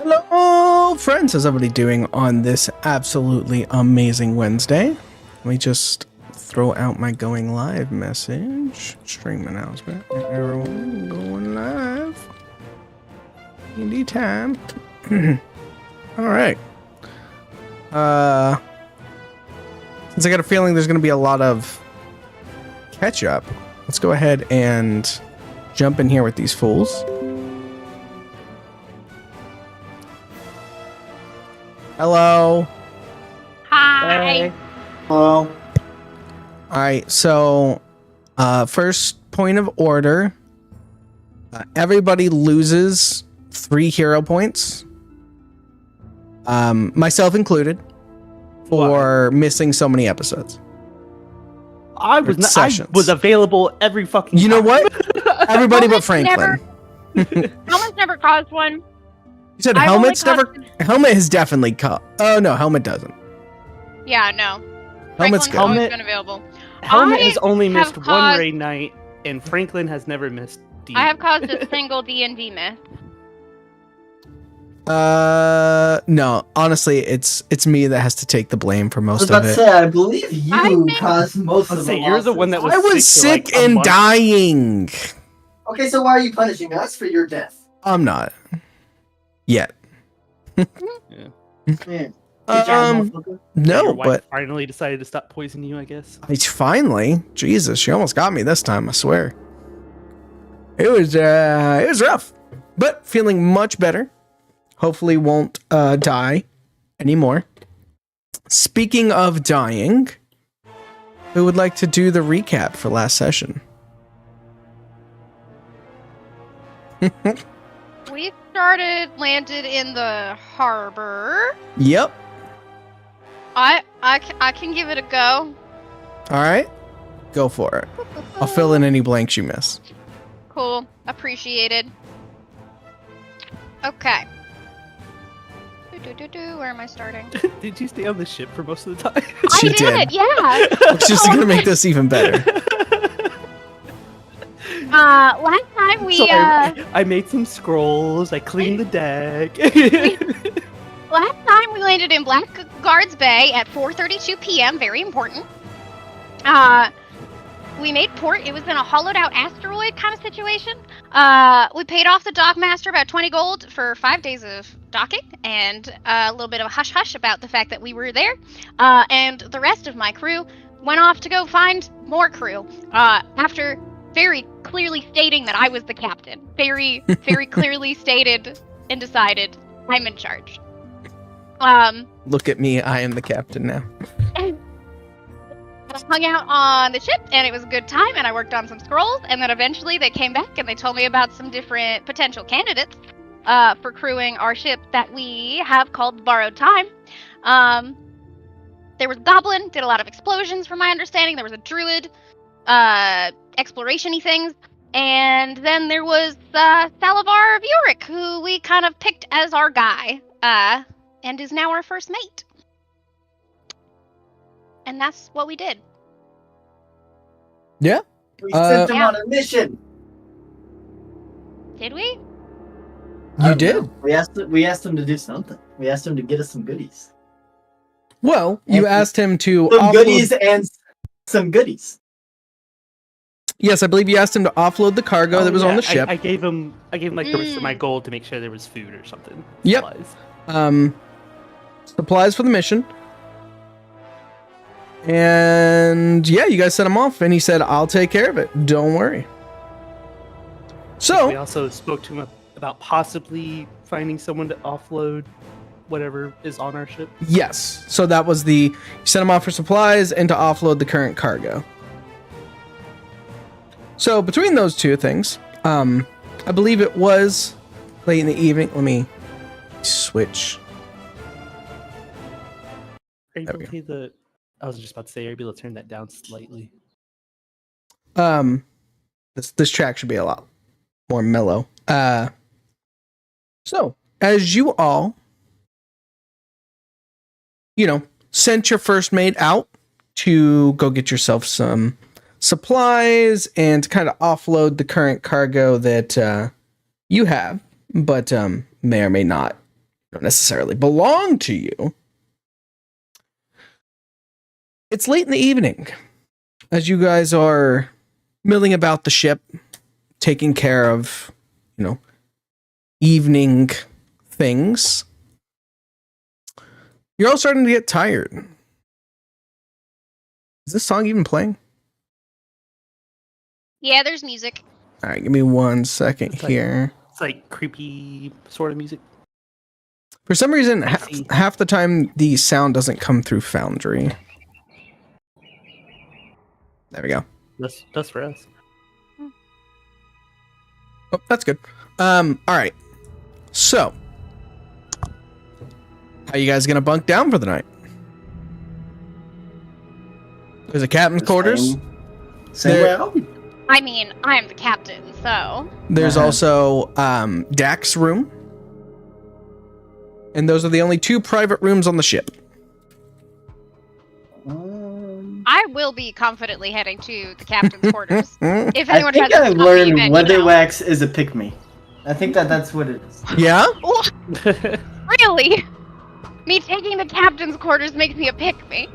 Hello, friends. How's everybody doing on this absolutely amazing Wednesday? Let me just throw out my going live message. Stream announcement. Everyone going live. Indie time. All right. Since I got a feeling there's going to be a lot of catch up, let's go ahead and jump in here with these fools. Hello. Hi. Hey. Hello. All right, so first point of order. Everybody loses 3 hero points. Myself included, for missing so many episodes. I was available every fucking time. You know what? Everybody but Franklin. Helmet's never caused one. You said Helmet's never... Helmet has definitely caught... Oh, no, Helmet doesn't. Yeah, no. Helmet's Franklin's good. always been available. Helmet has only missed have one caused- raid night, and Franklin has never missed D. I have caused a single D&D miss. No, honestly, it's me that has to take the blame for most of it. I believe you caused most of the you're the one that was I was sick sick for, like, a and month. dying. Okay, so why are you punishing us for your death? I'm not. Yet. Yeah. Good job, motherfucker. No, Your wife but finally decided to stop poisoning you, I guess. it's finally, Jesus, she almost got me this time, I swear. It was rough, but feeling much better. Hopefully won't die anymore. Speaking of dying, who would like to do the recap for last session? We landed in the harbor. Yep. I can give it a go. All right, go for it. I'll fill in any blanks you miss. Cool. Appreciated. Okay. Where am I starting? Did you stay on the ship for most of the time? She I did. Yeah. Which is gonna make this even better. Last time we I made some scrolls. I cleaned the deck. last time we landed in Blackguard's Bay at 4:32 p.m. Very important. We made port. It was in a hollowed out asteroid kind of situation. We paid off the dockmaster about 20 gold for 5 days of docking, and a little bit of a hush hush about the fact that we were there. And the rest of my crew went off to go find more crew. After very clearly stating that I was the captain. Very, very clearly stated and decided I'm in charge. Look at me, I am the captain now. I hung out on the ship, and it was a good time, and I worked on some scrolls, and then eventually they came back, and they told me about some different potential candidates for crewing our ship that we have called Borrowed Time. There was a goblin, did a lot of explosions from my understanding. There was a druid, exploration-y things, and then there was Salivar of Yorick, who we kind of picked as our guy, and is now our first mate. And that's what we did. Yeah. We sent him Yeah. on a mission. Did we? You did. We asked him to do something. We asked him to get us some goodies. Well, you asked him to Some offload... goodies and some goodies. Yes, I believe you asked him to offload the cargo that was on the ship. I gave him like the rest of my gold to make sure there was food or something. Yep. Supplies. Supplies for the mission. And yeah, you guys sent him off, and he said, "I'll take care of it. Don't worry." We So, also spoke to him about possibly finding someone to offload whatever is on our ship. yes. So that was you sent him off for supplies and to offload the current cargo. So between those two things, I believe it was late in the evening. Let me switch. Are you There we able to I was just about to say, are you able to turn that down slightly? This track should be a lot more mellow. So as you all, sent your first mate out to go get yourself some supplies and to kind of offload the current cargo that you have, but may or may not don't necessarily belong to you. It's late in the evening as you guys are milling about the ship, taking care of, evening things. You're all starting to get tired. Is this song even playing? Yeah, there's music. All right, give me 1 second It's like- here. It's like creepy sort of music. For some reason, half the time the sound doesn't come through Foundry. There we go. That's for us. Oh, that's good. All right. So, how you guys gonna bunk down for the night? There's a captain's quarters. Same There- way I'll be. I mean, I'm the captain, so. There's Uh-huh. also Dak's room. And those are the only 2 private rooms on the ship. I will be confidently heading to the captain's quarters. If I anyone think tries to I've stop me, learned then, Weatherwax is a pick-me. I think that's what it is. Yeah? Really? Me taking the captain's quarters makes me a pick-me.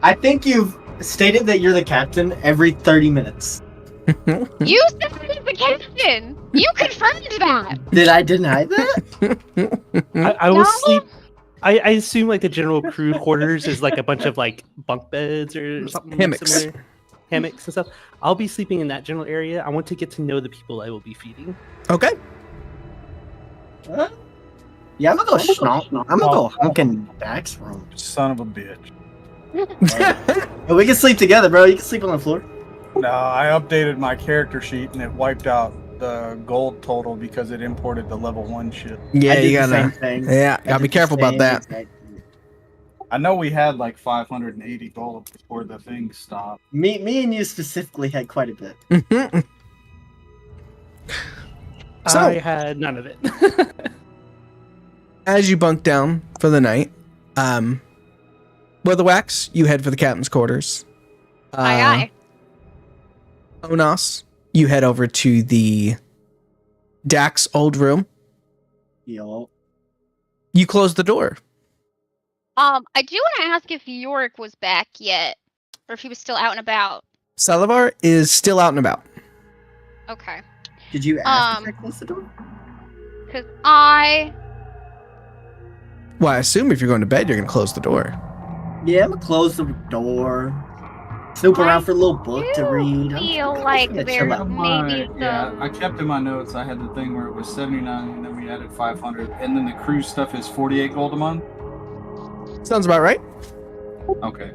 I think you've stated that you're the captain every 30 minutes. You said I was the captain! You confirmed that! Did I deny that? I will No. sleep. I assume like the general crew quarters is like a bunch of like bunk beds or something. Hammocks. Similar. Hammocks and stuff. I'll be sleeping in that general area. I want to get to know the people I will be feeding. Okay. Huh? Yeah, I'm gonna go stomp. I'm gonna go hunk in Dak's room. Son of a bitch. Oh, we can sleep together, bro. You can sleep on the floor. No, I updated my character sheet and it wiped out the gold total because it imported the level 1 shit. Yeah, I did you the same gotta. thing. Yeah, I gotta be did the careful about same that. exact thing. I know we had like 580 gold before the thing stopped. Me and you specifically had quite a bit. Mhm. So- I had none of it. As you bunk down for the night, Weatherwax, you head for the captain's quarters. Aye, aye. Onas, you head over to the Dak's old room. Yo. You close the door. I do want to ask if Yorick was back yet, or if he was still out and about. Salavar is still out and about. Okay. Did you ask if I closed the door? Because Well, I assume if you're going to bed, you're going to close the door. Yeah, I'm gonna close the door. Snoop around for a little book to read. feel like gonna there's chill out. maybe some... Yeah, I kept in my notes. I had the thing where it was 79 and then we added 500. And then the cruise stuff is 48 gold a month. Sounds about right. Okay.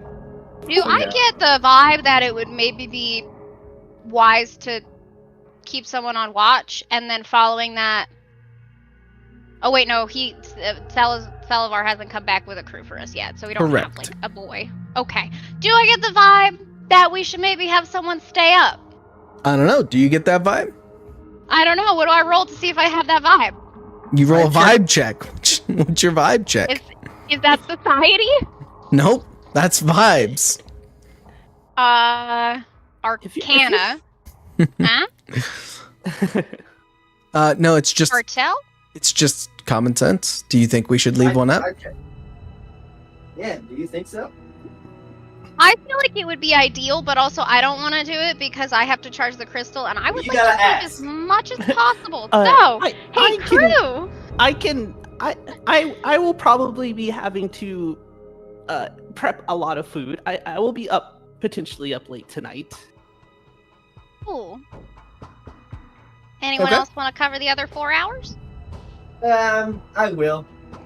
Do I yeah. get the vibe that it would maybe be wise to keep someone on watch, and then following that... Oh wait, no, Salavar hasn't come back with a crew for us yet, so we don't have, Correct. like, a boy. Okay. Do I get the vibe that we should maybe have someone stay up? I don't know. Do you get that vibe? I don't know. What do I roll to see if I have that vibe? You roll a Vibe vibe check. What's your vibe check? Is that society? Nope. That's vibes. Arcana. Huh? No, it's just Cartel? common sense. Do you think we should leave one up? Okay. Yeah, do you think so? I feel like it would be ideal, but also I don't want to do it because I have to charge the crystal, and I would You like to gotta save ask. as much as possible. Uh, So, I hey, crew! I will probably be having to prep a lot of food. I will be potentially up late tonight. Cool. Anyone Okay. else want to cover the other 4 hours? I will.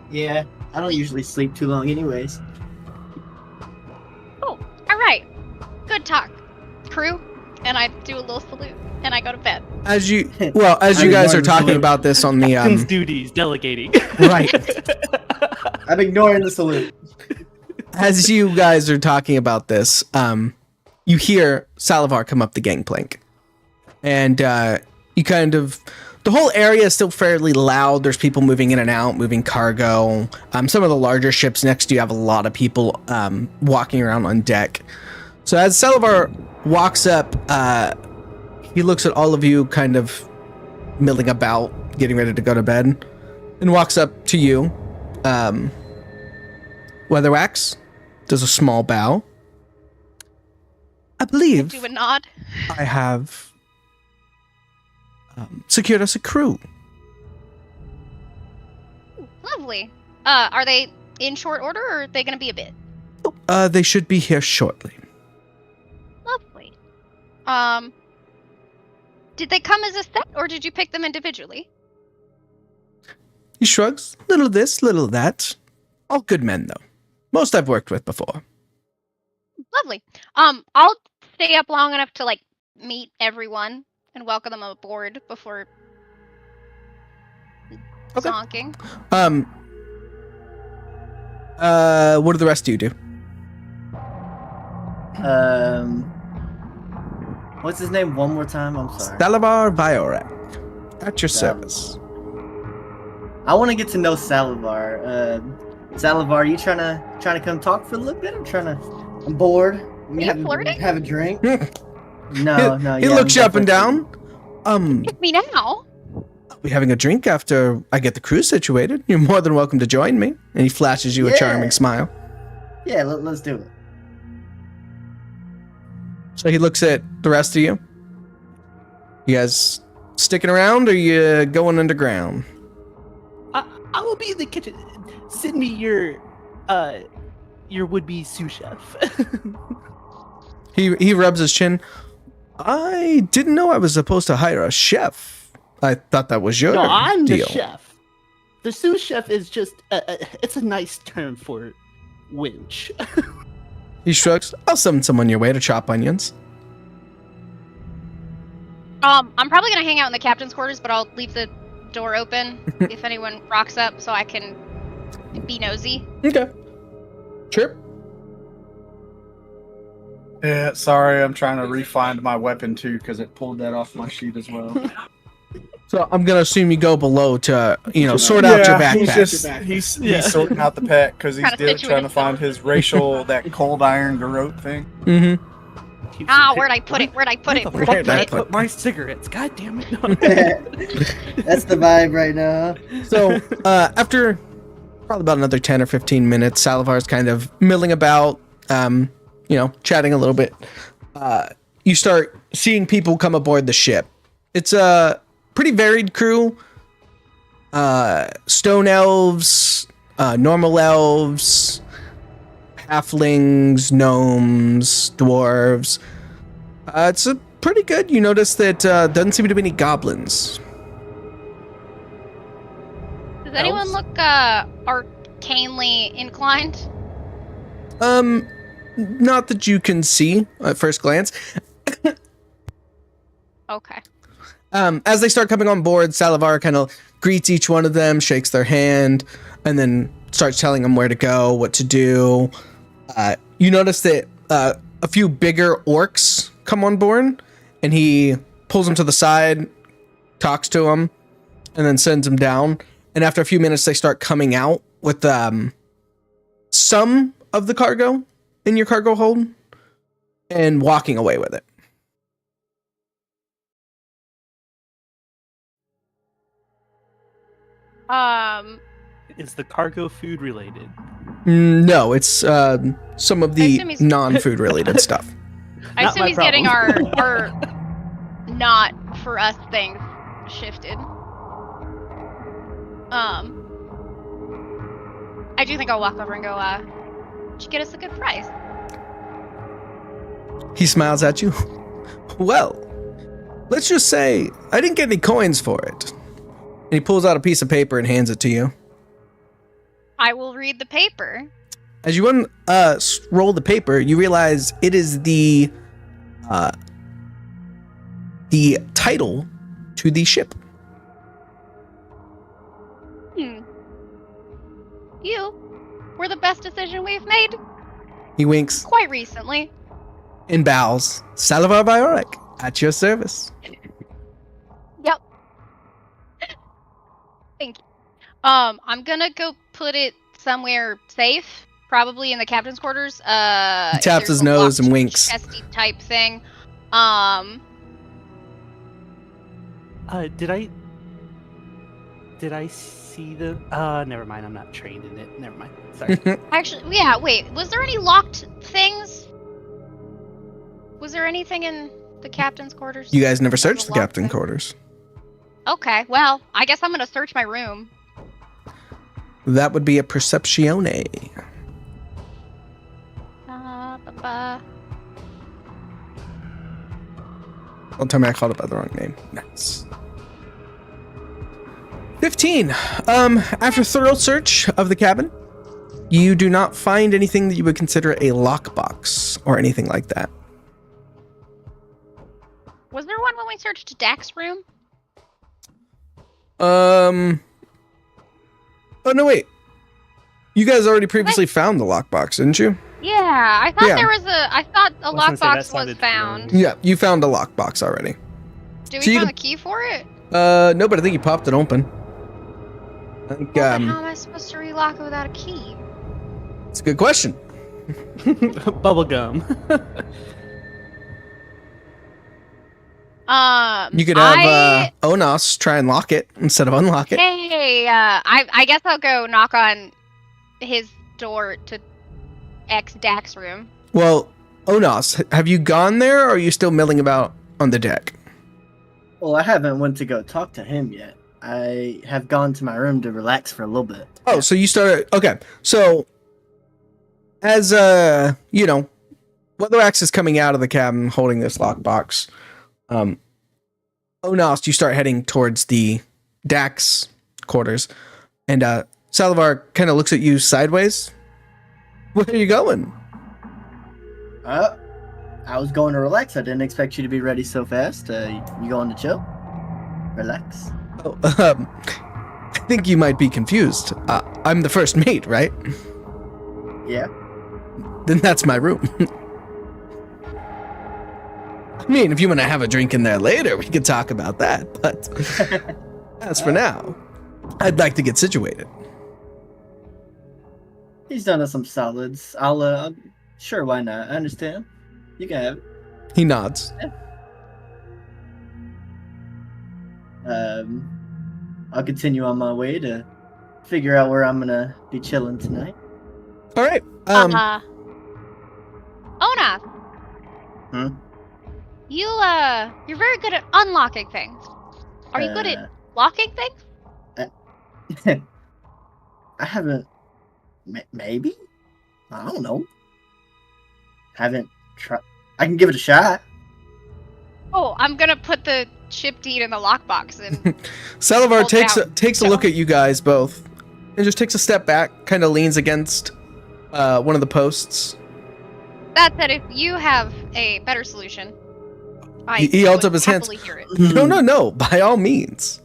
Yeah, I don't usually sleep too long anyways. Cool. All right. Good talk, crew. And I do a little salute, and I go to bed. As you guys I'm are ignoring talking the about this on the Captain's duties, delegating. right. I'm ignoring the salute. As you guys are talking about this, you hear Salavar come up the gangplank. And you kind of... The whole area is still fairly loud. There's people moving in and out, moving cargo. Some of the larger ships next to you have a lot of people walking around on deck. So as Salavar walks up, he looks at all of you kind of milling about, getting ready to go to bed, and walks up to you Weatherwax does a small bow. I believe Do a nod. I have secured us a crew. Lovely. Are they in short order, or are they going to be a bit? They should be here shortly. Lovely. Did they come as a set, or did you pick them individually? He shrugs. Little this, little that. All good men, though. Most I've worked with before. Lovely. I'll stay up long enough to meet everyone and welcome them aboard before Okay. zonking. What do the rest of you do? What's his name one more time? I'm sorry. Salavar Viorak. At your service. I want to get to know Salavar. Salavar, you trying to come talk for a little bit? I'm bored. You flirting? Have a drink? No. He looks you up and down. Pick me now. I'll be having a drink after I get the crew situated. You're more than welcome to join me. And he flashes you a charming smile. Yeah, let's do it. So he looks at the rest of you. You guys sticking around, or you going underground? I will be in the kitchen. Send me your would-be sous chef. He rubs his chin. I didn't know I was supposed to hire a chef. I thought that was your No, I'm deal. the chef. The sous chef is just it's a nice term for winch. He shrugs. I'll summon someone your way to chop onions. I'm probably gonna hang out in the captain's quarters, but I'll leave the door open if anyone rocks up, so I can be nosy. Okay. Sure. Yeah, sorry, I'm trying to re-find my weapon too because it pulled that off my sheet as well. So I'm gonna assume you go below to, sort out your backpack. He's sorting out the pack because he's Kinda trying to find his racial that cold iron garrote thing. Mm-hmm. Where'd I put it? Where the fuck Where'd did I I put put my cigarettes? God damn it! That's the vibe right now. So after probably about another 10 or 15 minutes, Salavar's kind of milling about, chatting a little bit. You start seeing people come aboard the ship. It's a pretty varied crew. Stone elves, normal elves, halflings, gnomes, dwarves. It's a pretty good. You notice that doesn't seem to be any goblins. Does anyone look arcanely inclined? Not that you can see at first glance. Okay. As they start coming on board, Salavar kind of greets each one of them, shakes their hand, and then starts telling them where to go, what to do. You notice that a few bigger orcs come on board, and he pulls them to the side, talks to them, and then sends them down. And after a few minutes, they start coming out with some of the cargo in your cargo hold and walking away with it. Is the cargo food related? No, it's some of I the assume he's- non-food related stuff. I Not assume my he's getting problem. our not for us things shifted. I do think I'll walk over and go, did you get us a good price? He smiles at you. Well, let's just say I didn't get any coins for it. And he pulls out a piece of paper and hands it to you. I will read the paper. As you roll the paper, you realize it is the title to the ship. You were the best decision we've made He winks quite recently. and bows. Salavar Biorek, at your service. Yep. Thank you. I'm gonna go put it somewhere safe, probably in the captain's quarters. He taps there's his a nose and locked winks. chesty type thing. Did Did I see the? Never mind. I'm not trained in it. Never mind. Sorry. Actually, yeah. Wait, was there any locked things? Was there anything in the captain's quarters? You guys never searched the locked captain thing? quarters. Okay, well, I guess I'm gonna search my room. That would be a perceptione. Don't tell me I called it by the wrong name. Nice. 15. After thorough search of the cabin, you do not find anything that you would consider a lockbox or anything like that. Was there one when we searched Dak's room? Oh no, wait. You guys already previously found the lockbox, didn't you? Yeah, I thought Yeah. there was a. I thought a I was gonna say, that lockbox was sounded found. Yeah, you found a lockbox already. Did So we you find can- the key for it? No, but I think you popped it open. I think, Well, then how am I supposed to relock it without a key? it's a good question. Bubblegum. You could have Onos try and lock it instead of unlock it. Hey, I guess I'll go knock on his door to Dax's room. Well, Onos, have you gone there, or are you still milling about on the deck? Well, I haven't went to go talk to him yet. I have gone to my room to relax for a little bit. Oh, so you started. Okay, so as you know, Weatheraxe is coming out of the cabin holding this lockbox. Onos, you start heading towards the Dax quarters, and Salivar kind of looks at you sideways. Where are you going? I was going to relax. I didn't expect you to be ready so fast. You going to chill? Relax? Oh, I think you might be confused. I'm the first mate, right? Yeah. Then that's my room. I mean, if you want to have a drink in there later, we could talk about that. But as for now, I'd like to get situated. He's done us some solids. I'll sure, why not? I understand. You can have it. He nods. I'll continue on my way to figure out where I'm gonna be chilling tonight. All right. Ona. Hmm? You're very good at unlocking things. Are you good at locking things? I haven't. Maybe? I don't know. Haven't tried. I can give it a shot. Oh, I'm gonna put the chip deed in the lockbox and Salivar Hold takes a look at you guys both, and just takes a step back, kind of leans against one of the posts. that said, if you have a better solution, He holds up his hands. hear it. No, by all means.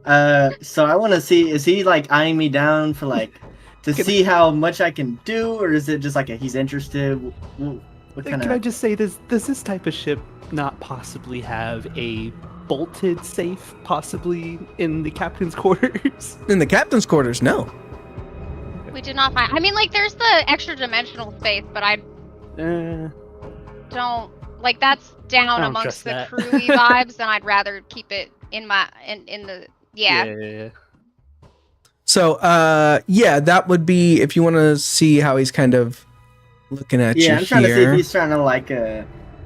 So I want to see, is he like eyeing me down for like, to see how much I can do, or is it just like he's interested? What kind Can I of... just say, does this type of ship not possibly have a bolted safe, possibly in the captain's quarters? In the captain's quarters, no. We did not find. I mean, like, there's the extra dimensional space, but I don't like that's down don't amongst trust the that. crewy vibes, and I'd rather keep it in my in the yeah. So, yeah, that would be if you want to see how he's kind of looking at you Yeah, I'm trying to see if here. he's trying to like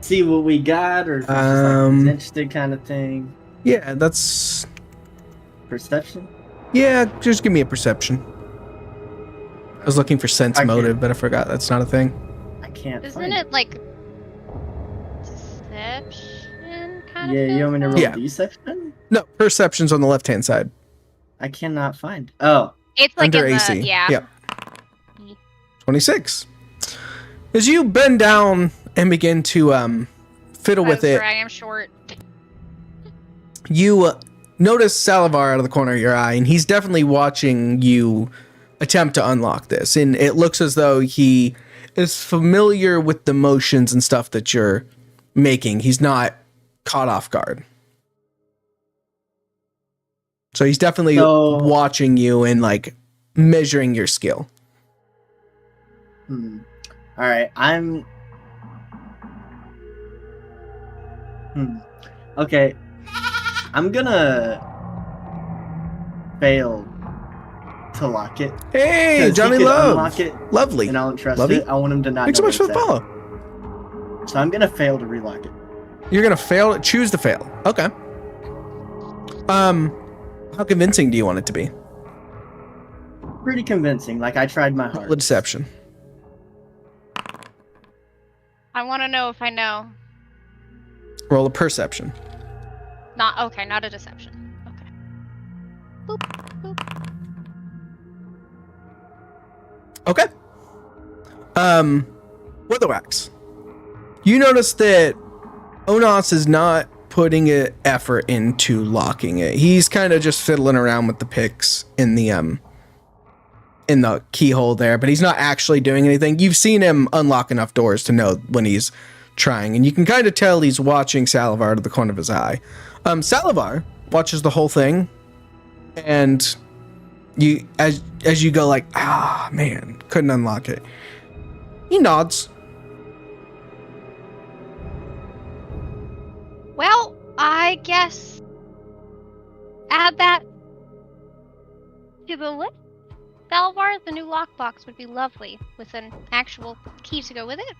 see what we got, or if it's just like he's interested kind of thing. Yeah, that's. Perception? Yeah, just give me a perception. I was looking for sense I motive, can't- but I forgot that's not a thing. I can't Isn't find it like deception kind Yeah, of? you want me to roll Yeah. deception? No, perception's on the left-hand side. I cannot find. Oh, It's like Under in AC. the yeah. Yep. 26. As you bend down and begin to fiddle with it, I am short. you notice Salivar out of the corner of your eye, and he's definitely watching you attempt to unlock this. And it looks as though he is familiar with the motions and stuff that you're making. He's not caught off guard. So he's definitely watching you and like measuring your skill. All right, I'm. Okay, I'm gonna failed to lock it. Hey, 'Cause he Johnny could Love. unlock it, Lovely. and I don't trust Lovey. it. I want him to not Thanks so know much for where the it's follow. at. So I'm gonna fail to relock it. You're gonna fail. Choose to fail. Okay. How convincing do you want it to be? Pretty convincing. Like I tried my Roll a hardest. deception. I want to know if I know. Roll a perception. Not okay. Not a deception. Okay. Boop, boop. Okay. Weatherwax. You notice that Onos is not putting an effort into locking it. He's kind of just fiddling around with the picks in the keyhole there, but he's not actually doing anything. You've seen him unlock enough doors to know when he's trying, and you can kind of tell he's watching Salivar out of the corner of his eye. Salivar watches the whole thing, and you as you go like, man, couldn't unlock it. He nods. Well, I guess add that to the list. Salvar, the new lockbox would be lovely with an actual key to go with it.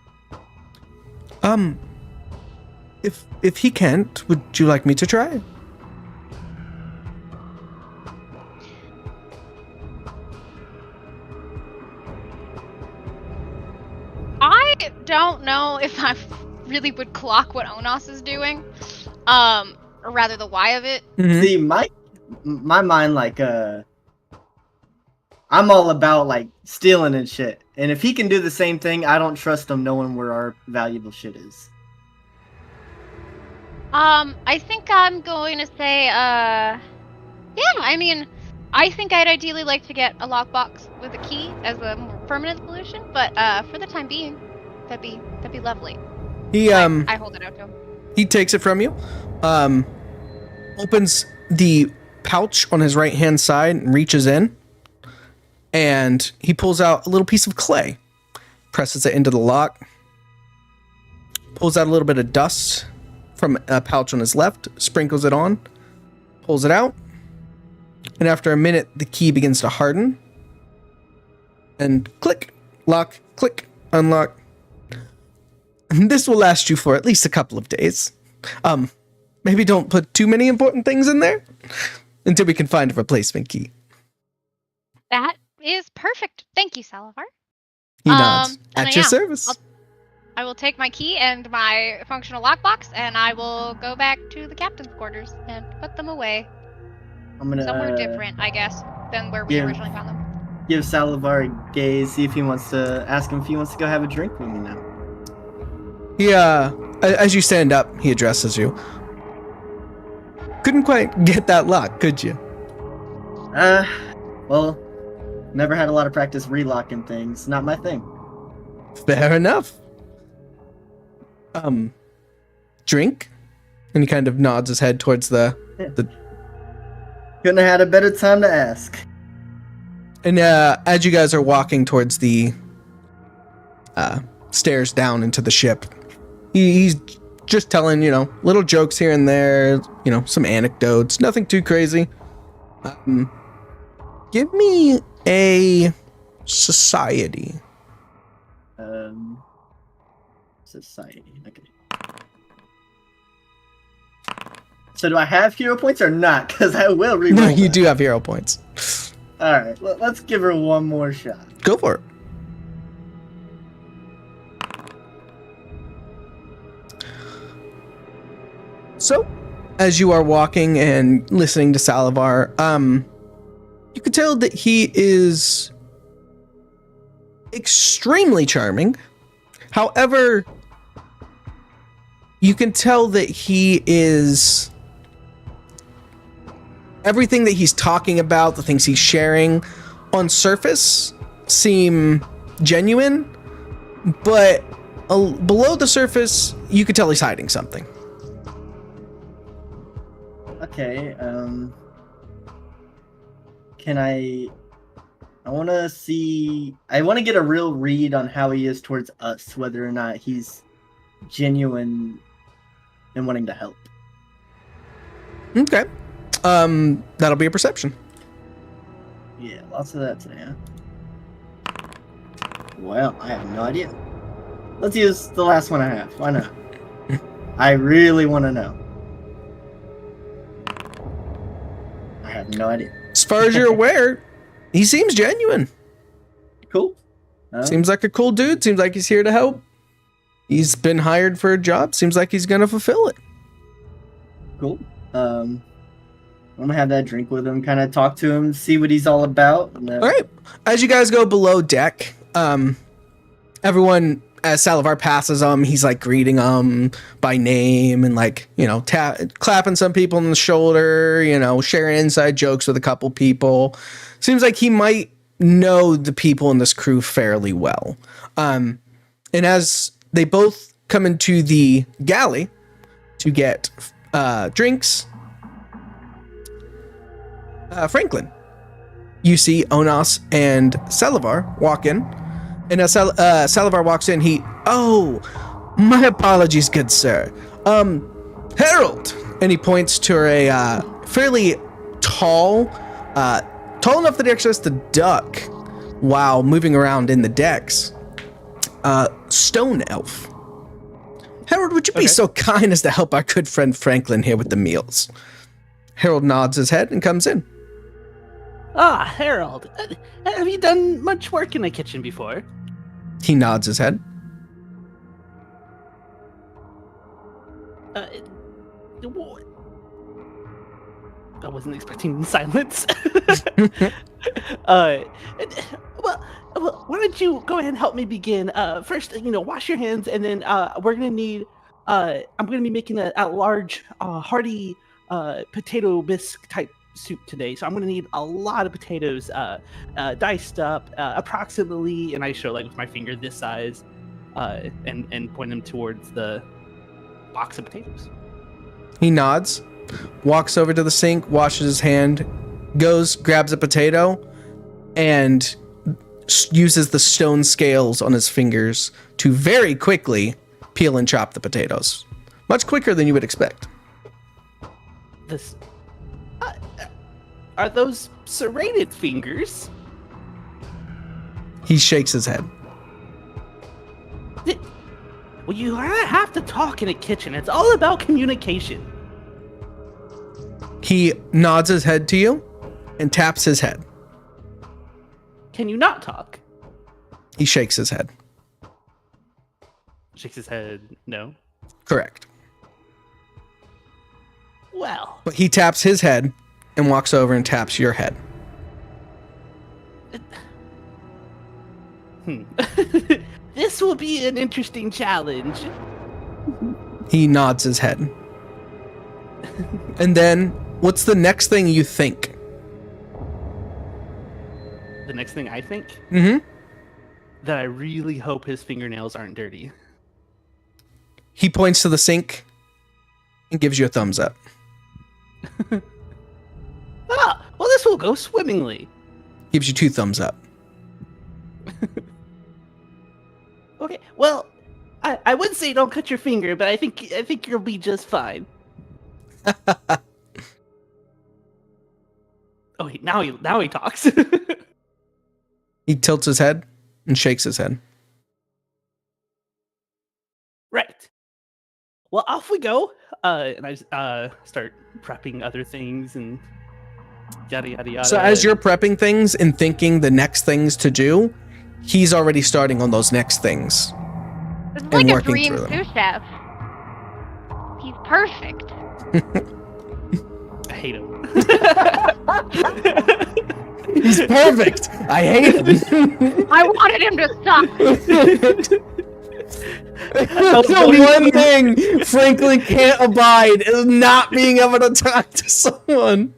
If he can't, would you like me to try? I don't know if I really would clock what Onos is doing, or rather the why of it. Mm-hmm. See, my mind, like, I'm all about, like, stealing and shit. And if he can do the same thing, I don't trust him knowing where our valuable shit is. I think I'm going to say, yeah, I mean, I think I'd ideally like to get a lockbox with a key as a more permanent solution, but, for the time being, that'd be lovely. He I hold it out to him. He takes it from you, opens the pouch on his right-hand side and reaches in, and he pulls out a little piece of clay, presses it into the lock, pulls out a little bit of dust from a pouch on his left, sprinkles it on, pulls it out, and after a minute, the key begins to harden, and click, lock, click, unlock. And this will last you for at least a couple of days. Maybe don't put too many important things in there until we can find a replacement key. That is perfect. Thank you, Salivar. He nods. and At your yeah, service. I will take my key and my functional lockbox, and I will go back to the captain's quarters and put them away I'm gonna somewhere different, I guess, than where we yeah. originally found them. give Salivar a gaze, see if he wants to ask him if he wants to go have a drink with me now. He, as you stand up, he addresses you. Couldn't quite get that lock, could you? Well, never had a lot of practice relocking things. Not my thing. Fair enough. Drink? And he kind of nods his head towards the Couldn't have had a better time to ask. And as you guys are walking towards the stairs down into the ship, he's just telling, little jokes here and there, some anecdotes, nothing too crazy. Give me a society. Society. Okay. So do I have hero points or not? Because I will reroll. No, you that. do have hero points. All right, let's give her one more shot. Go for it. So, as you are walking and listening to Salivar, you can tell that he is extremely charming. However, you can tell that he is... Everything that he's talking about, the things he's sharing, on surface seem genuine, but below the surface, you could tell he's hiding something. Okay, can I want to get a real read on how he is towards us, whether or not he's genuine and wanting to help. Okay. That'll be a perception. Yeah, lots of that today, huh? Well, I have no idea. Let's use the last one I have. Why not? I really want to know. I have no idea. As far as you're aware, he seems genuine. Cool. Seems like a cool dude. Seems like he's here to help. He's been hired for a job. Seems like he's gonna fulfill it. Cool. I'm gonna have that drink with him, kind of talk to him, see what he's all about. And, All right. As you guys go below deck, everyone, as Salivar passes them, he's like greeting them by name and like, you know, clapping some people on the shoulder, you know, sharing inside jokes with a couple people. Seems like he might know the people in this crew fairly well. And as they both come into the galley to get drinks, Franklin, you see Onas and Salivar walk in. And as Salivar walks in, my apologies, good sir. Harold! And he points to a fairly tall enough that he actually has to duck while moving around in the decks. Stone elf. Harold, would you be so kind as to help our good friend Franklin here with the meals? Harold nods his head and comes in. Ah, Harold, have you done much work in the kitchen before? He nods his head. I wasn't expecting silence. Well, why don't you go ahead and help me begin? First, wash your hands, and then we're gonna need. I'm gonna be making a large, hearty potato bisque type soup today, so I'm gonna need a lot of potatoes, diced up, approximately, and I show like with my finger this size, and point them towards the box of potatoes. He nods, walks over to the sink, washes his hand, goes, grabs a potato, and uses the stone scales on his fingers to very quickly peel and chop the potatoes. Much quicker than you would expect. This. Are those serrated fingers? He shakes his head. Well, you have to talk in a kitchen. It's all about communication. He nods his head to you and taps his head. Can you not talk? He shakes his head. Shakes his head, no. Correct. Well. But he taps his head and walks over and taps your head. This will be an interesting challenge. He nods his head. And then, what's the next thing you think? The next thing I think? Mm-hmm. That I really hope his fingernails aren't dirty. He points to the sink and gives you a thumbs up. Well, this will go swimmingly. Gives you 2 thumbs up. Okay, well, I would say don't cut your finger, but I think you'll be just fine. Oh, now he talks. He tilts his head and shakes his head. Right. Well, off we go. And I start prepping other things and yada yada yada. So as you're prepping things and thinking the next things to do, he's already starting on those next things. This is And like a working dream through them. sous chef. He's perfect. I hate him. He's perfect. I hate him. I wanted him to suck. That's the one thing Franklin can't abide is not being able to talk to someone.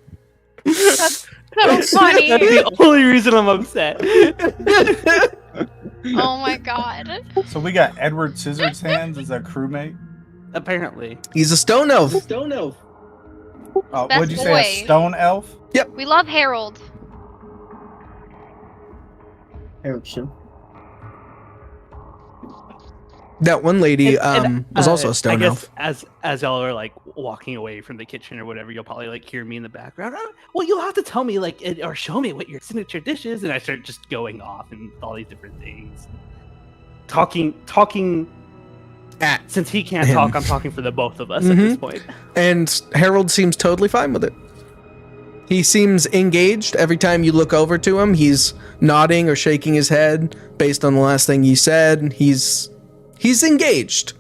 That's so funny. That's the only reason I'm upset. Oh my god. So we got Edward Scissorhands as a crewmate. Apparently. He's a stone elf. Stone elf. Oh, Best what'd you say? boy. A stone elf? We love Harold. Harold show. That one lady And, was also a stone I guess elf. as y'all are like walking away from the kitchen or whatever, you'll probably like hear me in the background. Well, you'll have to tell me like or show me what your signature dish is, and I start just going off and all these different things. Talking. At Since he can't him. talk, I'm talking for the both of us at this point. And Harold seems totally fine with it. He seems engaged. Every time you look over to him, he's nodding or shaking his head based on the last thing you said. He's engaged.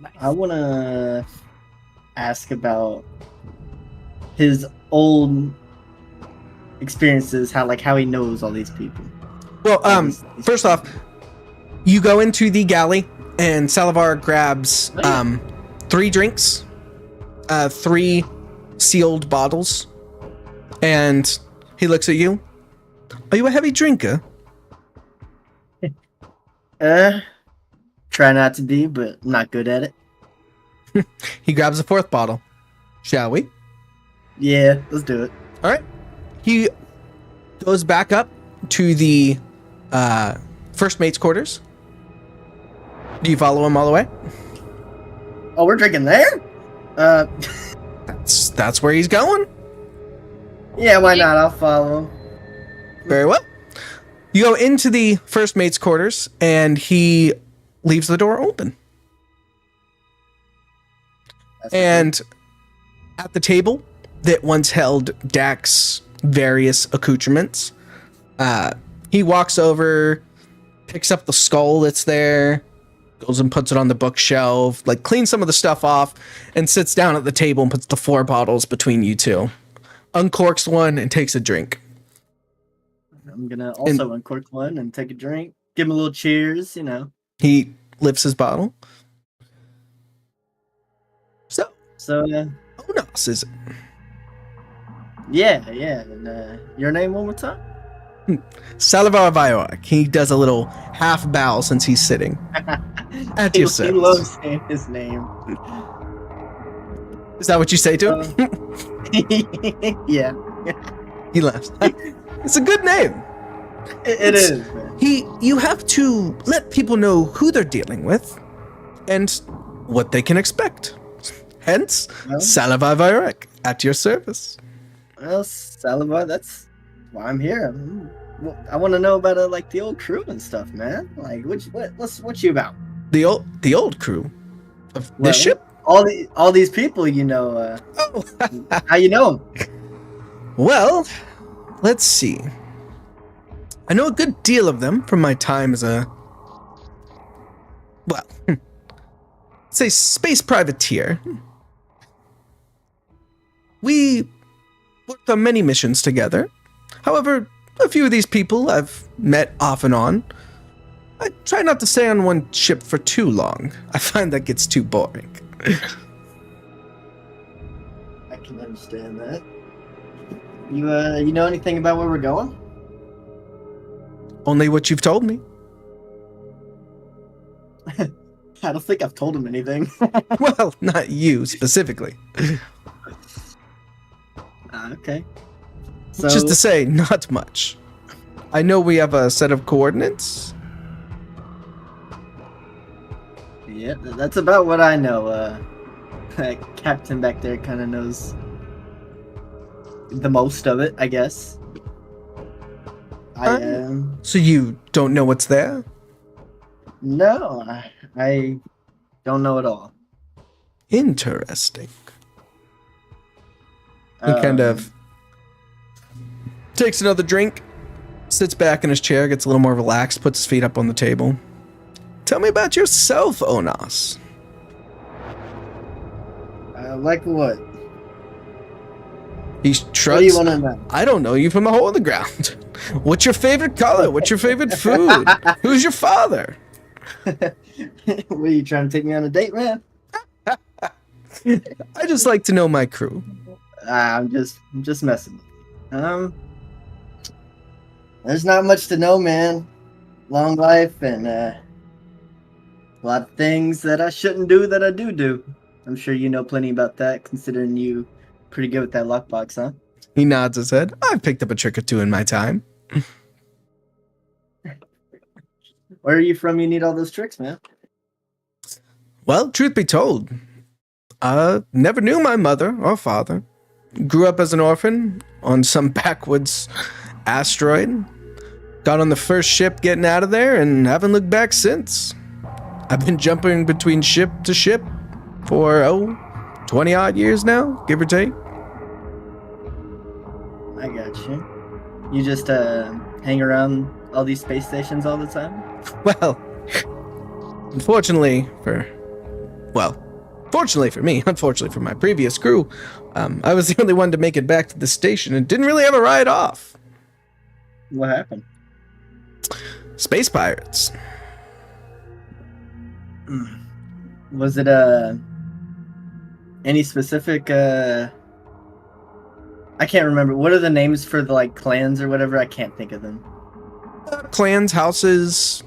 Nice. I want to ask about his old experiences, how he knows all these people. Well, These first off, you go into the galley, and Salivar grabs 3 drinks, 3 sealed bottles, and he looks at you. Are you a heavy drinker? Try not to be, but I'm not good at it. He grabs a 4th bottle. Shall we? Yeah, let's do it. All right. He goes back up to the first mate's quarters. Do you follow him all the way? Oh, we're drinking there? That's where he's going. Yeah, why not? I'll follow him. Very well. You go into the first mate's quarters, and he leaves the door open. That's And at the table that once held Dak's various accoutrements, he walks over, picks up the skull that's there, goes and puts it on the bookshelf, like cleans some of the stuff off, and sits down at the table and puts the 4 bottles between you two. Uncorks one and takes a drink. I'm gonna also uncork one and take a drink. Give him a little cheers, you know. He lifts his bottle. So, Onos, is it? yeah. And your name one more time? Salivar Viorak. He does a little half bow since he's sitting. At He your service. loves saying his name. Is that what you say to him? Yeah, He laughs. It's a good name. it is. Man. You have to let people know who they're dealing with and what they can expect. Hence, Well. Salivar Viorak at your service. Well, Salivar, that's why I'm here. Well, I want to know about like the old crew and stuff, man. Like, what's you about? The old crew of Well, this ship. All these people, you know. Oh, How you know 'em? well, let's see. I know a good deal of them from my time as a, well, say space privateer. We worked on many missions together. However, a few of these people I've met off and on. I try not to stay on one ship for too long. I find that gets too boring. I can understand that. You know anything about where we're going? Only what you've told me. I don't think I've told him anything. Well, not you specifically. Okay. Which is to say, not much. I know we have a set of coordinates. Yeah, that's about what I know. Captain back there kind of knows the most of it, I guess. So you don't know what's there? No, I don't know at all. Interesting. He kind of takes another drink, sits back in his chair, gets a little more relaxed, puts his feet up on the table. Tell me about yourself, Onos. Like what? He What do shrugs. you want to know? I don't know you from a hole in the ground. What's your favorite color? What's your favorite food? Who's your father? What are you trying to take me on a date, man? I just like to know my crew. I'm just messing with you. There's not much to know, man. Long life and a lot of things that I shouldn't do that I do. I'm sure you know plenty about that, considering you pretty good with that lockbox, huh? He nods his head. I've picked up a trick or two in my time. Where are you from? You need all those tricks, man. Well, truth be told, I never knew my mother or father. Grew up as an orphan on some backwoods asteroid. Got on the first ship getting out of there and haven't looked back since. I've been jumping between ship to ship for, 20 odd years now, give or take. I got you. You just hang around all these space stations all the time? Well, fortunately for me, unfortunately for my previous crew, I was the only one to make it back to the station and didn't really have a ride off. What happened? Space pirates. Was it any specific I can't remember. What are the names for the like clans or whatever? I can't think of them. Clans, houses.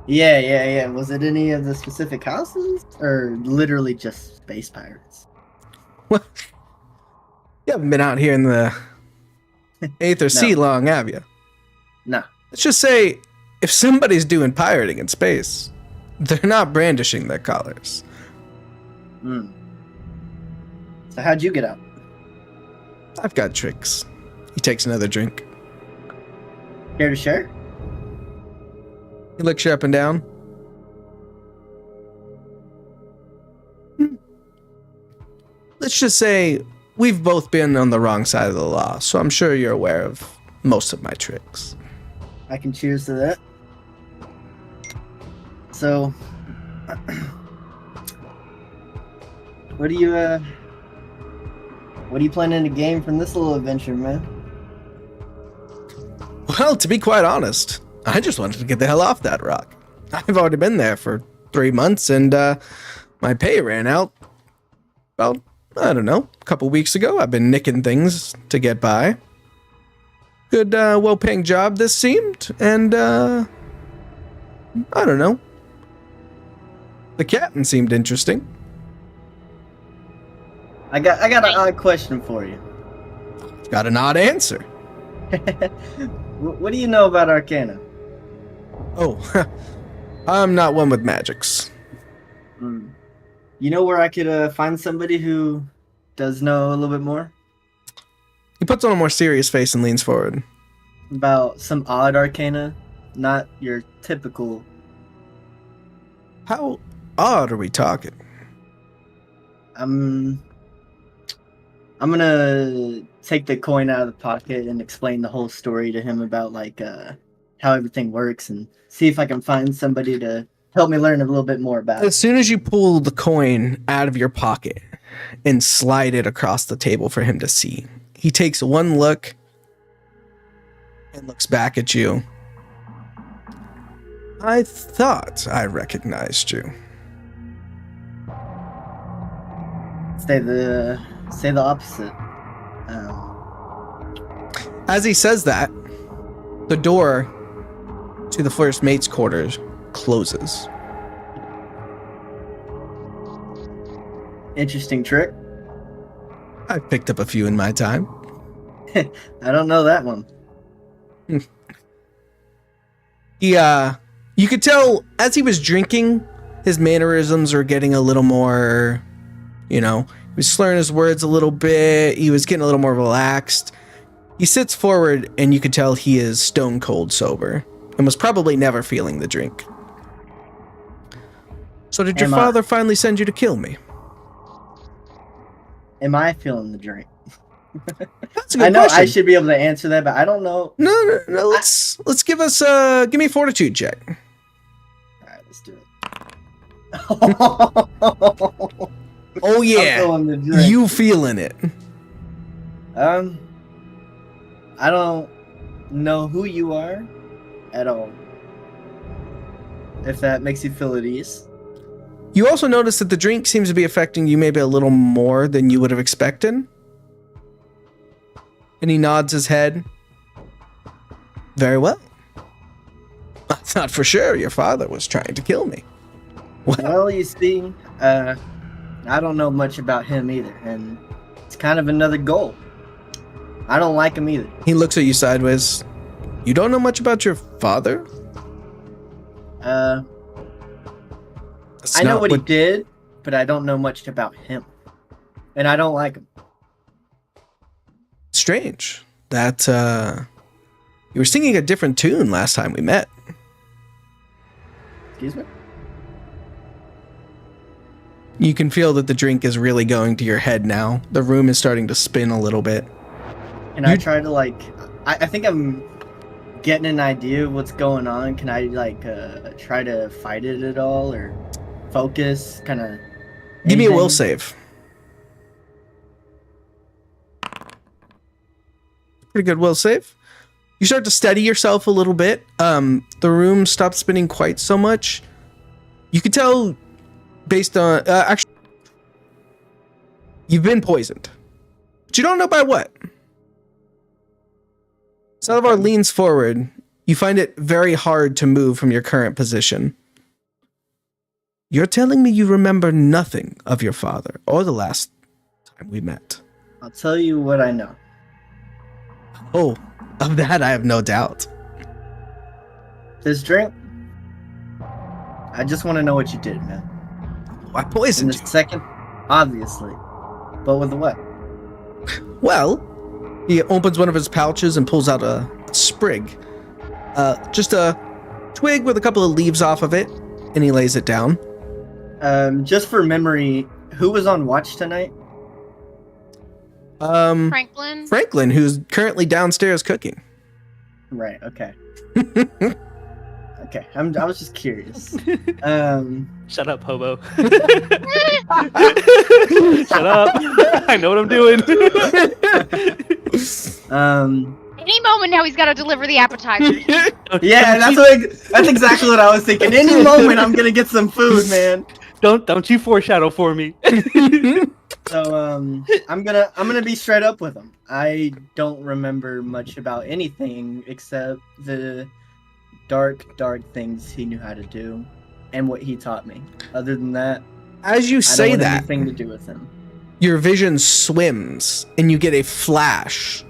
Yeah. Was it any of the specific houses or literally just space pirates? What? You haven't been out here in the Aether Sea long, have you? No. Let's just say, if somebody's doing pirating in space, they're not brandishing their collars. So how'd you get out? I've got tricks. He takes another drink. Care to share? He looks you up and down. Let's just say we've both been on the wrong side of the law, so I'm sure you're aware of most of my tricks. I can cheers to that. So, what are you planning to gain from this little adventure, man? Well, to be quite honest, I just wanted to get the hell off that rock. I've already been there for 3 months, and my pay ran out about, I don't know, a couple weeks ago. I've been nicking things to get by. Good, well-paying job this seemed, and I don't know. The captain seemed interesting. I got an odd question for you. Got an odd answer. What do you know about Arcana? Oh, I'm not one with magics. You know where I could find somebody who does know a little bit more? He puts on a more serious face and leans forward. About some odd Arcana? Not your typical... How odd are we talking? I'm gonna take the coin out of the pocket and explain the whole story to him about like how everything works and see if I can find somebody to help me learn a little bit more about it. As soon as you pull the coin out of your pocket and slide it across the table for him to see, he takes one look and looks back at you. I thought I recognized you. Say the opposite. As he says that, the door to the first mate's quarters closes. Interesting trick. I've picked up a few in my time. I don't know that one. You could tell as he was drinking, his mannerisms are getting a little more, he was slurring his words a little bit. He was getting a little more relaxed. He sits forward and you could tell he is stone cold sober and was probably never feeling the drink. So did your father finally send you to kill me? Am I feeling the drink? That's a good I know question. I should be able to answer that, but I don't know. No. Let's give me a fortitude check. All right, let's do it. Oh yeah, you feeling it? I don't know who you are at all. If that makes you feel at ease. You also notice that the drink seems to be affecting you maybe a little more than you would have expected. And he nods his head. Very well. I thought for sure your father was trying to kill me. Well, you see, I don't know much about him either, and it's kind of another goal. I don't like him either. He looks at you sideways. You don't know much about your father? That's I know not what he did, but I don't know much about him. And I don't like him. Strange. That, you were singing a different tune last time we met. Excuse me? You can feel that the drink is really going to your head now. The room is starting to spin a little bit. Can I try to, like... I think I'm getting an idea of what's going on. Can I, like, try to fight it at all? Or focus? Kind of... Give me a will save. Pretty good will save. You start to steady yourself a little bit. The room stops spinning quite so much. You can tell based on... actually, you've been poisoned. But you don't know by what. Salvar leans forward. You find it very hard to move from your current position. You're telling me you remember nothing of your father or the last time we met. I'll tell you what I know. Oh, of that I have no doubt. This drink... I just want to know what you did, man. I In poisoned the you. second, obviously. But with what? Well, he opens one of his pouches and pulls out a sprig. Just a twig with a couple of leaves off of it, and he lays it down. Just for memory, who was on watch tonight? Franklin. Franklin, who's currently downstairs cooking. Right, okay. Okay, I was just curious. Shut up, hobo. Shut up. I know what I'm doing. Any moment now, he's got to deliver the appetizer. Yeah, that's exactly what I was thinking. Any moment I'm gonna get some food, man. Don't you foreshadow for me. So I'm gonna be straight up with him. I don't remember much about anything except the dark things he knew how to do and what he taught me. Other than that, As you I say don't want that, anything to do with him. your vision swims and you get a flash.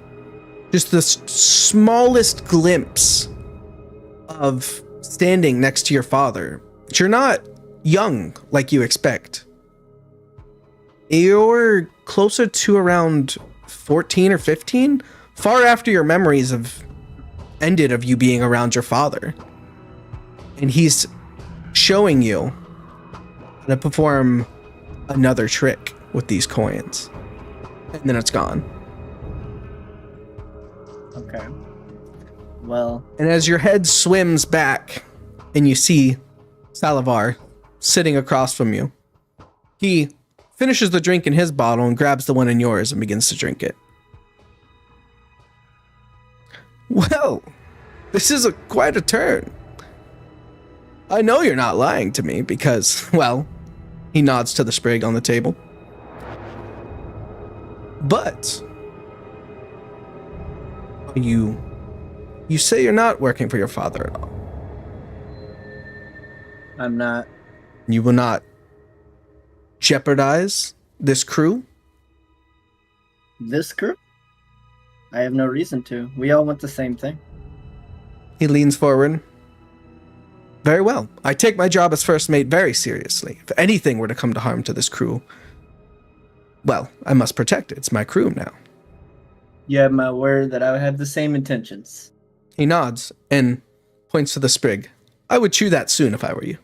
Just the smallest glimpse of standing next to your father. But you're not young like you expect. You're closer to around 14 or 15, far after your memories have ended of you being around your father. And he's showing you how to perform another trick with these coins. And then it's gone. Okay. Well, And as your head swims back and you see Salvar sitting across from you, he finishes the drink in his bottle and grabs the one in yours and begins to drink it. Well, this is quite a turn. I know you're not lying to me because, well, he nods to the sprig on the table. But you say you're not working for your father at all. I'm not. You will not jeopardize this crew? This crew? I have no reason to. We all want the same thing. He leans forward. Very well. I take my job as first mate very seriously. If anything were to come to harm to this crew, well, I must protect it. It's my crew now. You have my word that I would have the same intentions. He nods and points to the sprig. I would chew that soon if I were you.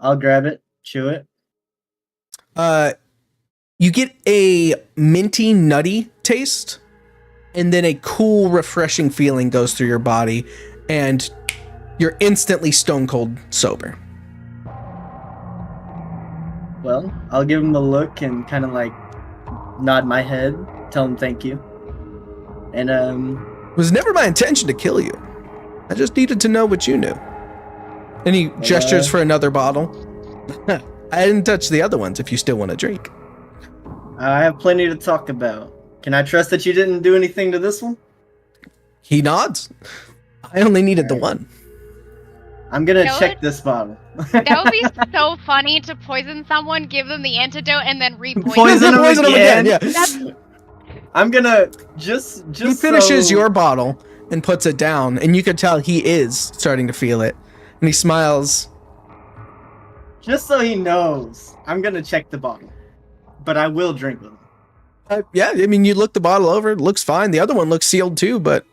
I'll grab it, chew it. You get a minty, nutty taste, and then a cool, refreshing feeling goes through your body, and you're instantly stone cold sober. Well, I'll give him a look and kind of like nod my head, tell him thank you. And It was never my intention to kill you. I just needed to know what you knew. And he gestures for another bottle. I didn't touch the other ones if you still want to drink. I have plenty to talk about. Can I trust that you didn't do anything to this one? He nods. I only needed the one. I'm gonna That check would- this bottle. That would be so funny to poison someone, give them the antidote, and then re-poison Poison them. him again? Yeah. That's I'm gonna just He finishes so- your bottle and puts it down, and you can tell he is starting to feel it. And he smiles. Just so he knows, I'm gonna check the bottle, but I will drink with him. Yeah, I mean, you look the bottle over, it looks fine. The other one looks sealed too, but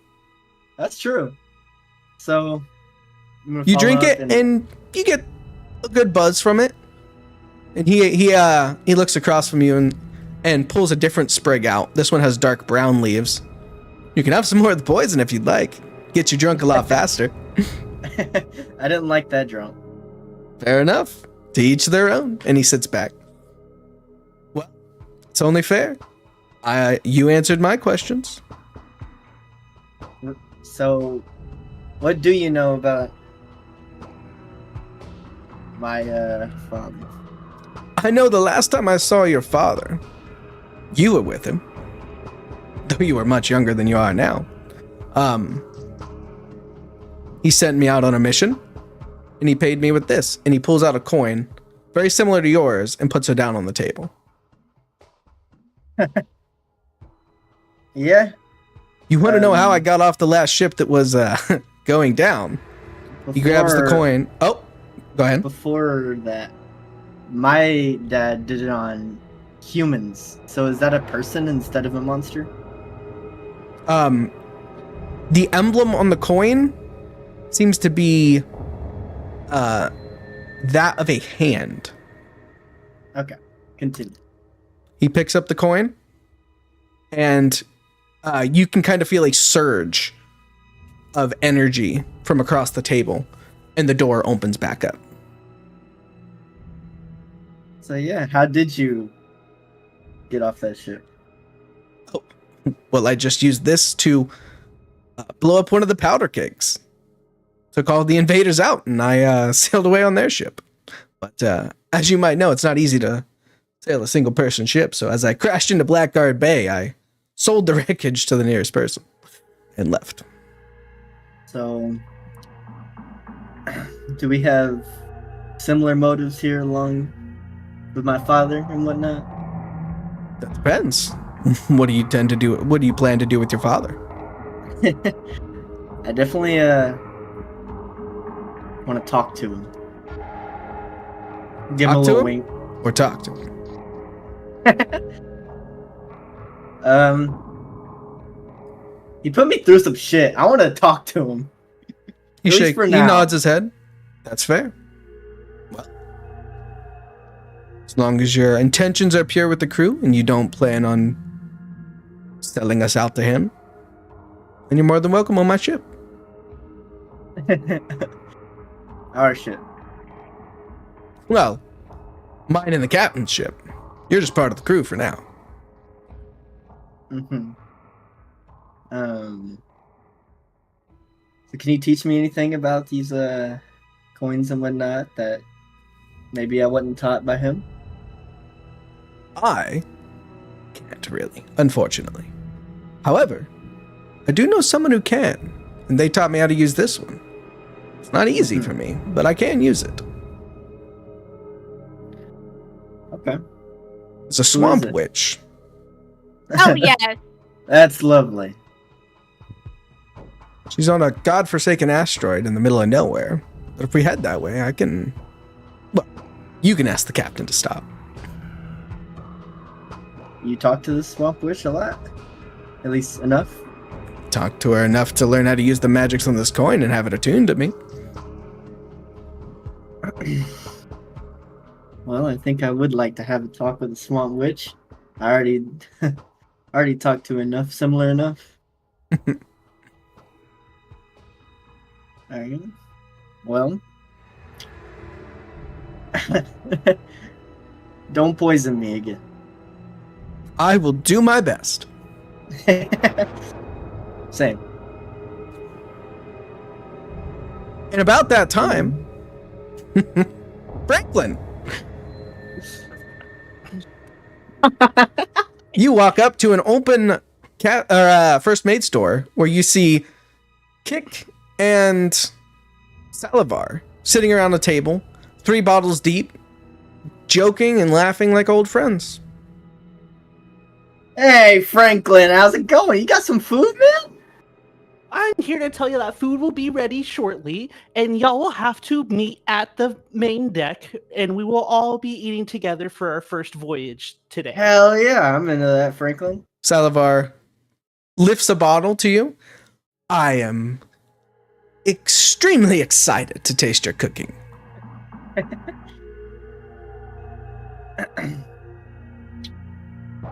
That's true. So I'm gonna you follow drink up it and you get a good buzz from it. And he looks across from you and pulls a different sprig out. This one has dark brown leaves. You can have some more of the poison if you'd like. Get you drunk a lot faster. I didn't like that drunk. Fair enough. To each their own. And he sits back. Well, it's only fair. You answered my questions. So, what do you know about my father? I know the last time I saw your father, you were with him. Though you were much younger than you are now. He sent me out on a mission, and he paid me with this. And he pulls out a coin, very similar to yours, and puts it down on the table. Yeah. You want to know how I got off the last ship that was going down? He grabs the coin. Oh, go ahead. Before that, my dad did it on humans. So is that a person instead of a monster? The emblem on the coin seems to be that of a hand. Okay, continue. He picks up the coin, and you can kind of feel a surge of energy from across the table, and the door opens back up. So yeah, how did you get off that ship? Oh, well, I just used this to blow up one of the powder kegs. Took all the invaders out, and I sailed away on their ship. But as you might know, it's not easy to sail a single-person ship, so as I crashed into Blackguard Bay, I sold the wreckage to the nearest person and left. So, do we have similar motives here along with my father and whatnot? That depends. What do you tend to do? What do you plan to do with your father? I definitely want to talk to him. Give him a little wink. Or talk to him? He put me through some shit. I want to talk to him. He nods his head. That's fair. Well, as long as your intentions are pure with the crew and you don't plan on selling us out to him, then you're more than welcome on my ship. Our ship. Well, mine and the captain's ship. You're just part of the crew for now. Mm-hmm. So can you teach me anything about these coins and whatnot that maybe I wasn't taught by him? I can't really, unfortunately. However, I do know someone who can, and they taught me how to use this one. It's not easy for me, but I can use it. Okay. It's a swamp witch. Oh, yes. That's lovely. She's on a godforsaken asteroid in the middle of nowhere. But if we head that way, I can... Well, you can ask the captain to stop. You talk to the swamp witch a lot? At least enough? Talk to her enough to learn how to use the magics on this coin and have it attuned to me. Well, I think I would like to have a talk with the swamp witch. I already talked to enough, similar enough. Alright. Well. Don't poison me again. I will do my best. Same. And about that time, Franklin, you walk up to an open first mate store where you see Kick and Salivar sitting around a table, 3 bottles deep, joking and laughing like old friends. Hey, Franklin, how's it going? You got some food, man? I'm here to tell you that food will be ready shortly, and y'all will have to meet at the main deck, and we will all be eating together for our first voyage today. Hell yeah, I'm into that, Franklin. Salivar lifts a bottle to you. I am extremely excited to taste your cooking.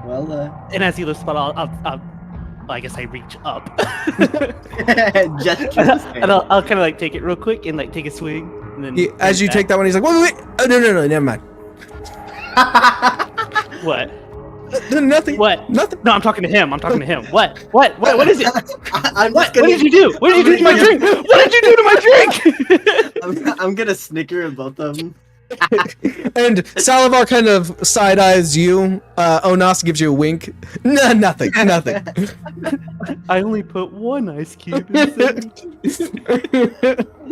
Well, And as he lifts the bottle, I guess I reach up. gestures. And I'll kind of like take it real quick and like take a swing. And then As you take that one, he's like, wait. Oh, no, never mind. What? Nothing. What? Nothing. No, I'm talking to him. What is it? I'm What just gonna, did you do? What did you do to my drink? What did you do to my drink? I'm gonna snicker at both of them. And Salivar kind of side eyes you. Onas gives you a wink. No, nothing. I only put one ice cube in.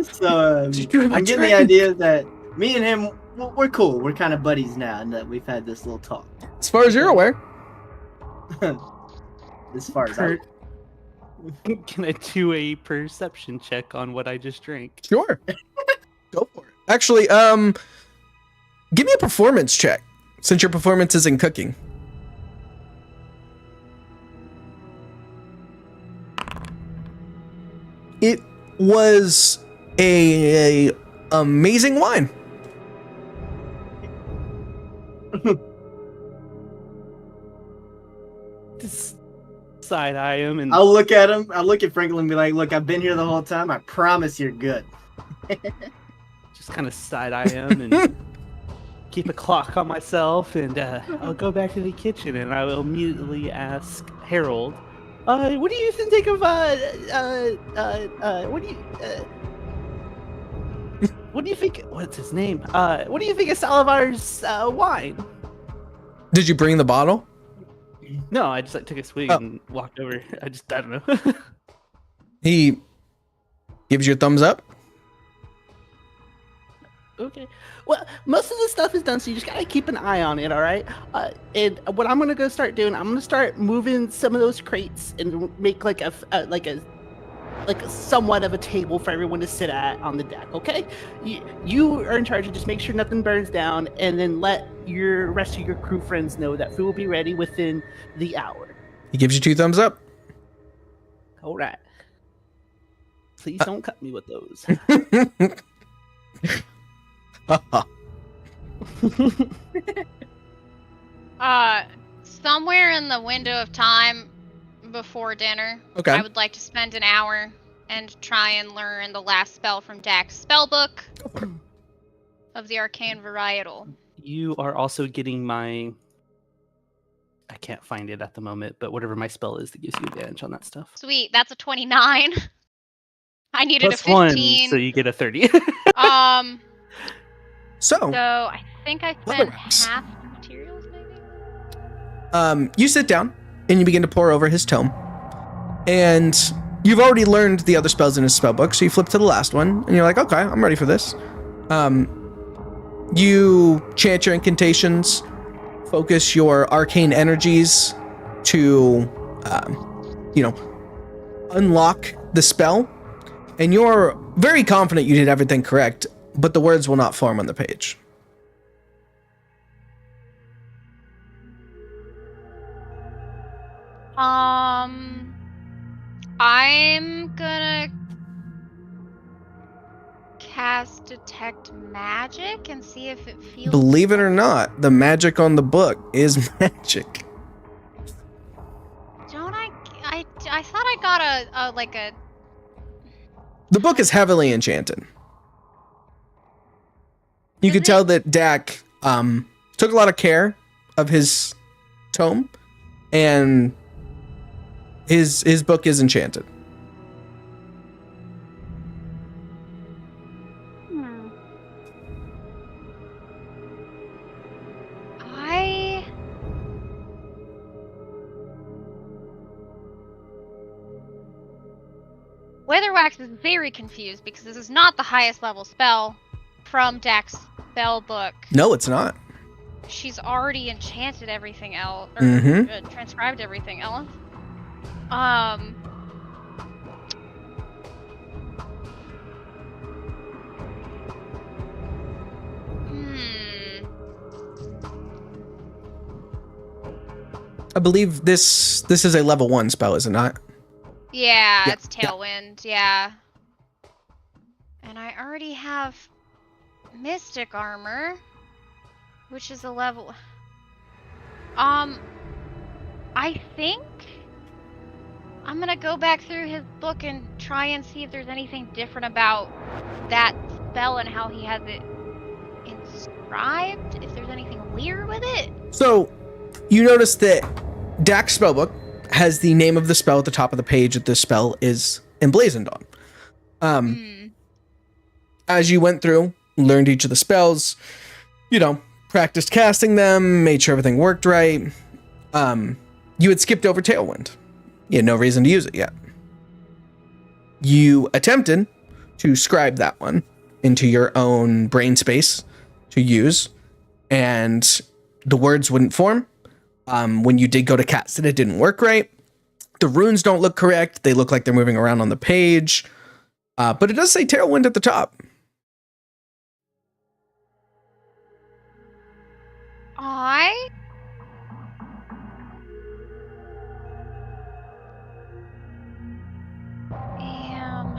So I'm getting the idea that me and him, we're cool. We're kind of buddies now, and that we've had this little talk. As far as you're aware. As far as I, Can I do a perception check on what I just drank? Sure. Go for it. Actually, give me a performance check, since your performance is in cooking. It was a amazing wine. Just side eye him and I'll look at him. I'll look at Franklin and be like, "Look, I've been here the whole time. I promise you're good." just kind of side eye him and keep a clock on myself. And I'll go back to the kitchen and I will immediately ask Harold, "What do you think of what do you think? What's his name? What do you think of Salivar's wine?" Did you bring the bottle? No, I just like took a swig and walked over. I don't know. He gives you a thumbs up. Okay. Well, most of the stuff is done, so you just gotta keep an eye on it, all right? And what I'm gonna go start doing, I'm gonna start moving some of those crates and make like a somewhat of a table for everyone to sit at on the deck. Okay? You are in charge of just make sure nothing burns down, and then let your rest of your crew friends know that food will be ready within the hour. He gives you 2 thumbs up. All right. Please don't cut me with those. Somewhere in the window of time before dinner, Okay. I would like to spend an hour and try and learn the last spell from Dak's spellbook of the arcane varietal. You are also getting my... I can't find it at the moment, but whatever my spell is that gives you advantage on that stuff. Sweet, that's a 29. I needed Plus a 15. 1, so you get a 30. So So, I think I spent Otherwise. half the materials, maybe? you sit down and you begin to pour over his tome. And you've already learned the other spells in his spellbook, so you flip to the last one and you're like, okay, I'm ready for this. You chant your incantations, focus your arcane energies to, unlock the spell. And you're very confident you did everything correct, but the words will not form on the page. I'm gonna cast Detect Magic and see if it feels... Believe it or not, the magic on the book is magic. Don't I thought I got a The book is heavily enchanted. You Is could it? tell that Dak took a lot of care of his tome, and his book is enchanted. Weatherwax is very confused because this is not the highest level spell from Dak's spell book. No, it's not. She's already enchanted everything else, or Mhm. transcribed everything else. I believe this is a level 1 spell, is it not? Yeah, Yeah, it's Tailwind, yeah. And I already have Mystic Armor, which is a level... I think I'm gonna go back through his book and try and see if there's anything different about that spell and how he has it inscribed, if there's anything weird with it. So, you notice that Dak's spellbook has the name of the spell at the top of the page that the spell is emblazoned on. As you went through, learned each of the spells, practiced casting them, made sure everything worked right. You had skipped over Tailwind. You had no reason to use it yet. You attempted to scribe that one into your own brain space to use, and the words wouldn't form. When you did go to cast it, it didn't work right. The runes don't look correct. They look like they're moving around on the page. But it does say Tailwind at the top. I am...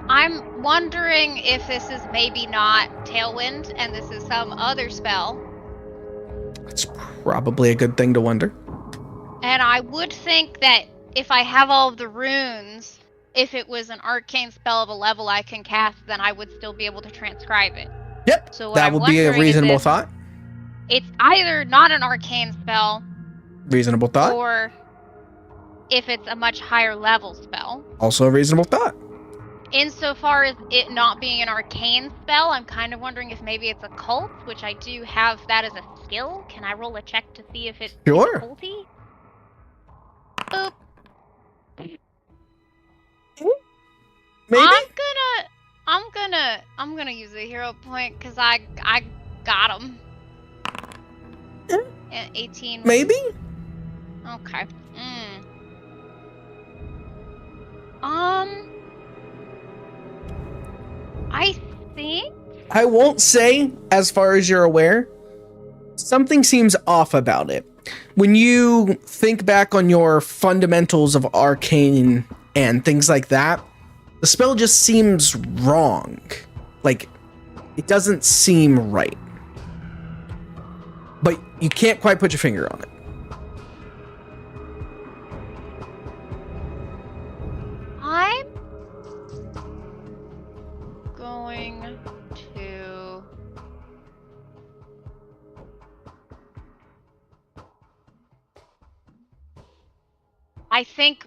I'm wondering if this is maybe not Tailwind and this is some other spell. That's probably a good thing to wonder. And I would think that if I have all of the runes, if it was an arcane spell of a level I can cast, then I would still be able to transcribe it. Yep, so that would be a reasonable thought. It's either not an arcane spell, Reasonable thought. or if it's a much higher level spell. Also a reasonable thought. Insofar as it not being an arcane spell, I'm kind of wondering if maybe it's a cult, which I do have that as a skill. Can I roll a check to see if it's Sure. culty? Boop. Maybe? I'm gonna use a hero point because I got him. 18. Maybe? Okay. I think I won't say, as far as you're aware, something seems off about it. When you think back on your fundamentals of arcane and things like that, the spell just seems wrong. Like, it doesn't seem right. But you can't quite put your finger on it. I'm going to... I think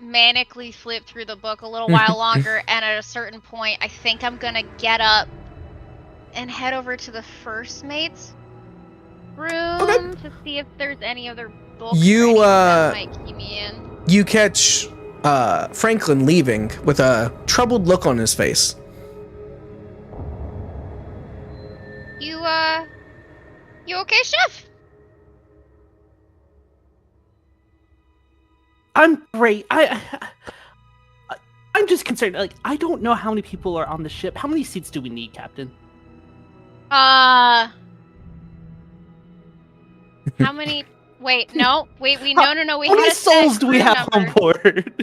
manically flip through the book a little while longer, and at a certain point, I think I'm gonna get up and head over to the first mate's room to see if there's any other books that might keep me in. You catch Franklin leaving with a troubled look on his face. You okay, Chef? I'm great. I'm just concerned. Like, I don't know how many people are on the ship. How many seats do we need, Captain? How many? Wait, no. Wait, we no. We How had many a souls set do we crew have on number. board?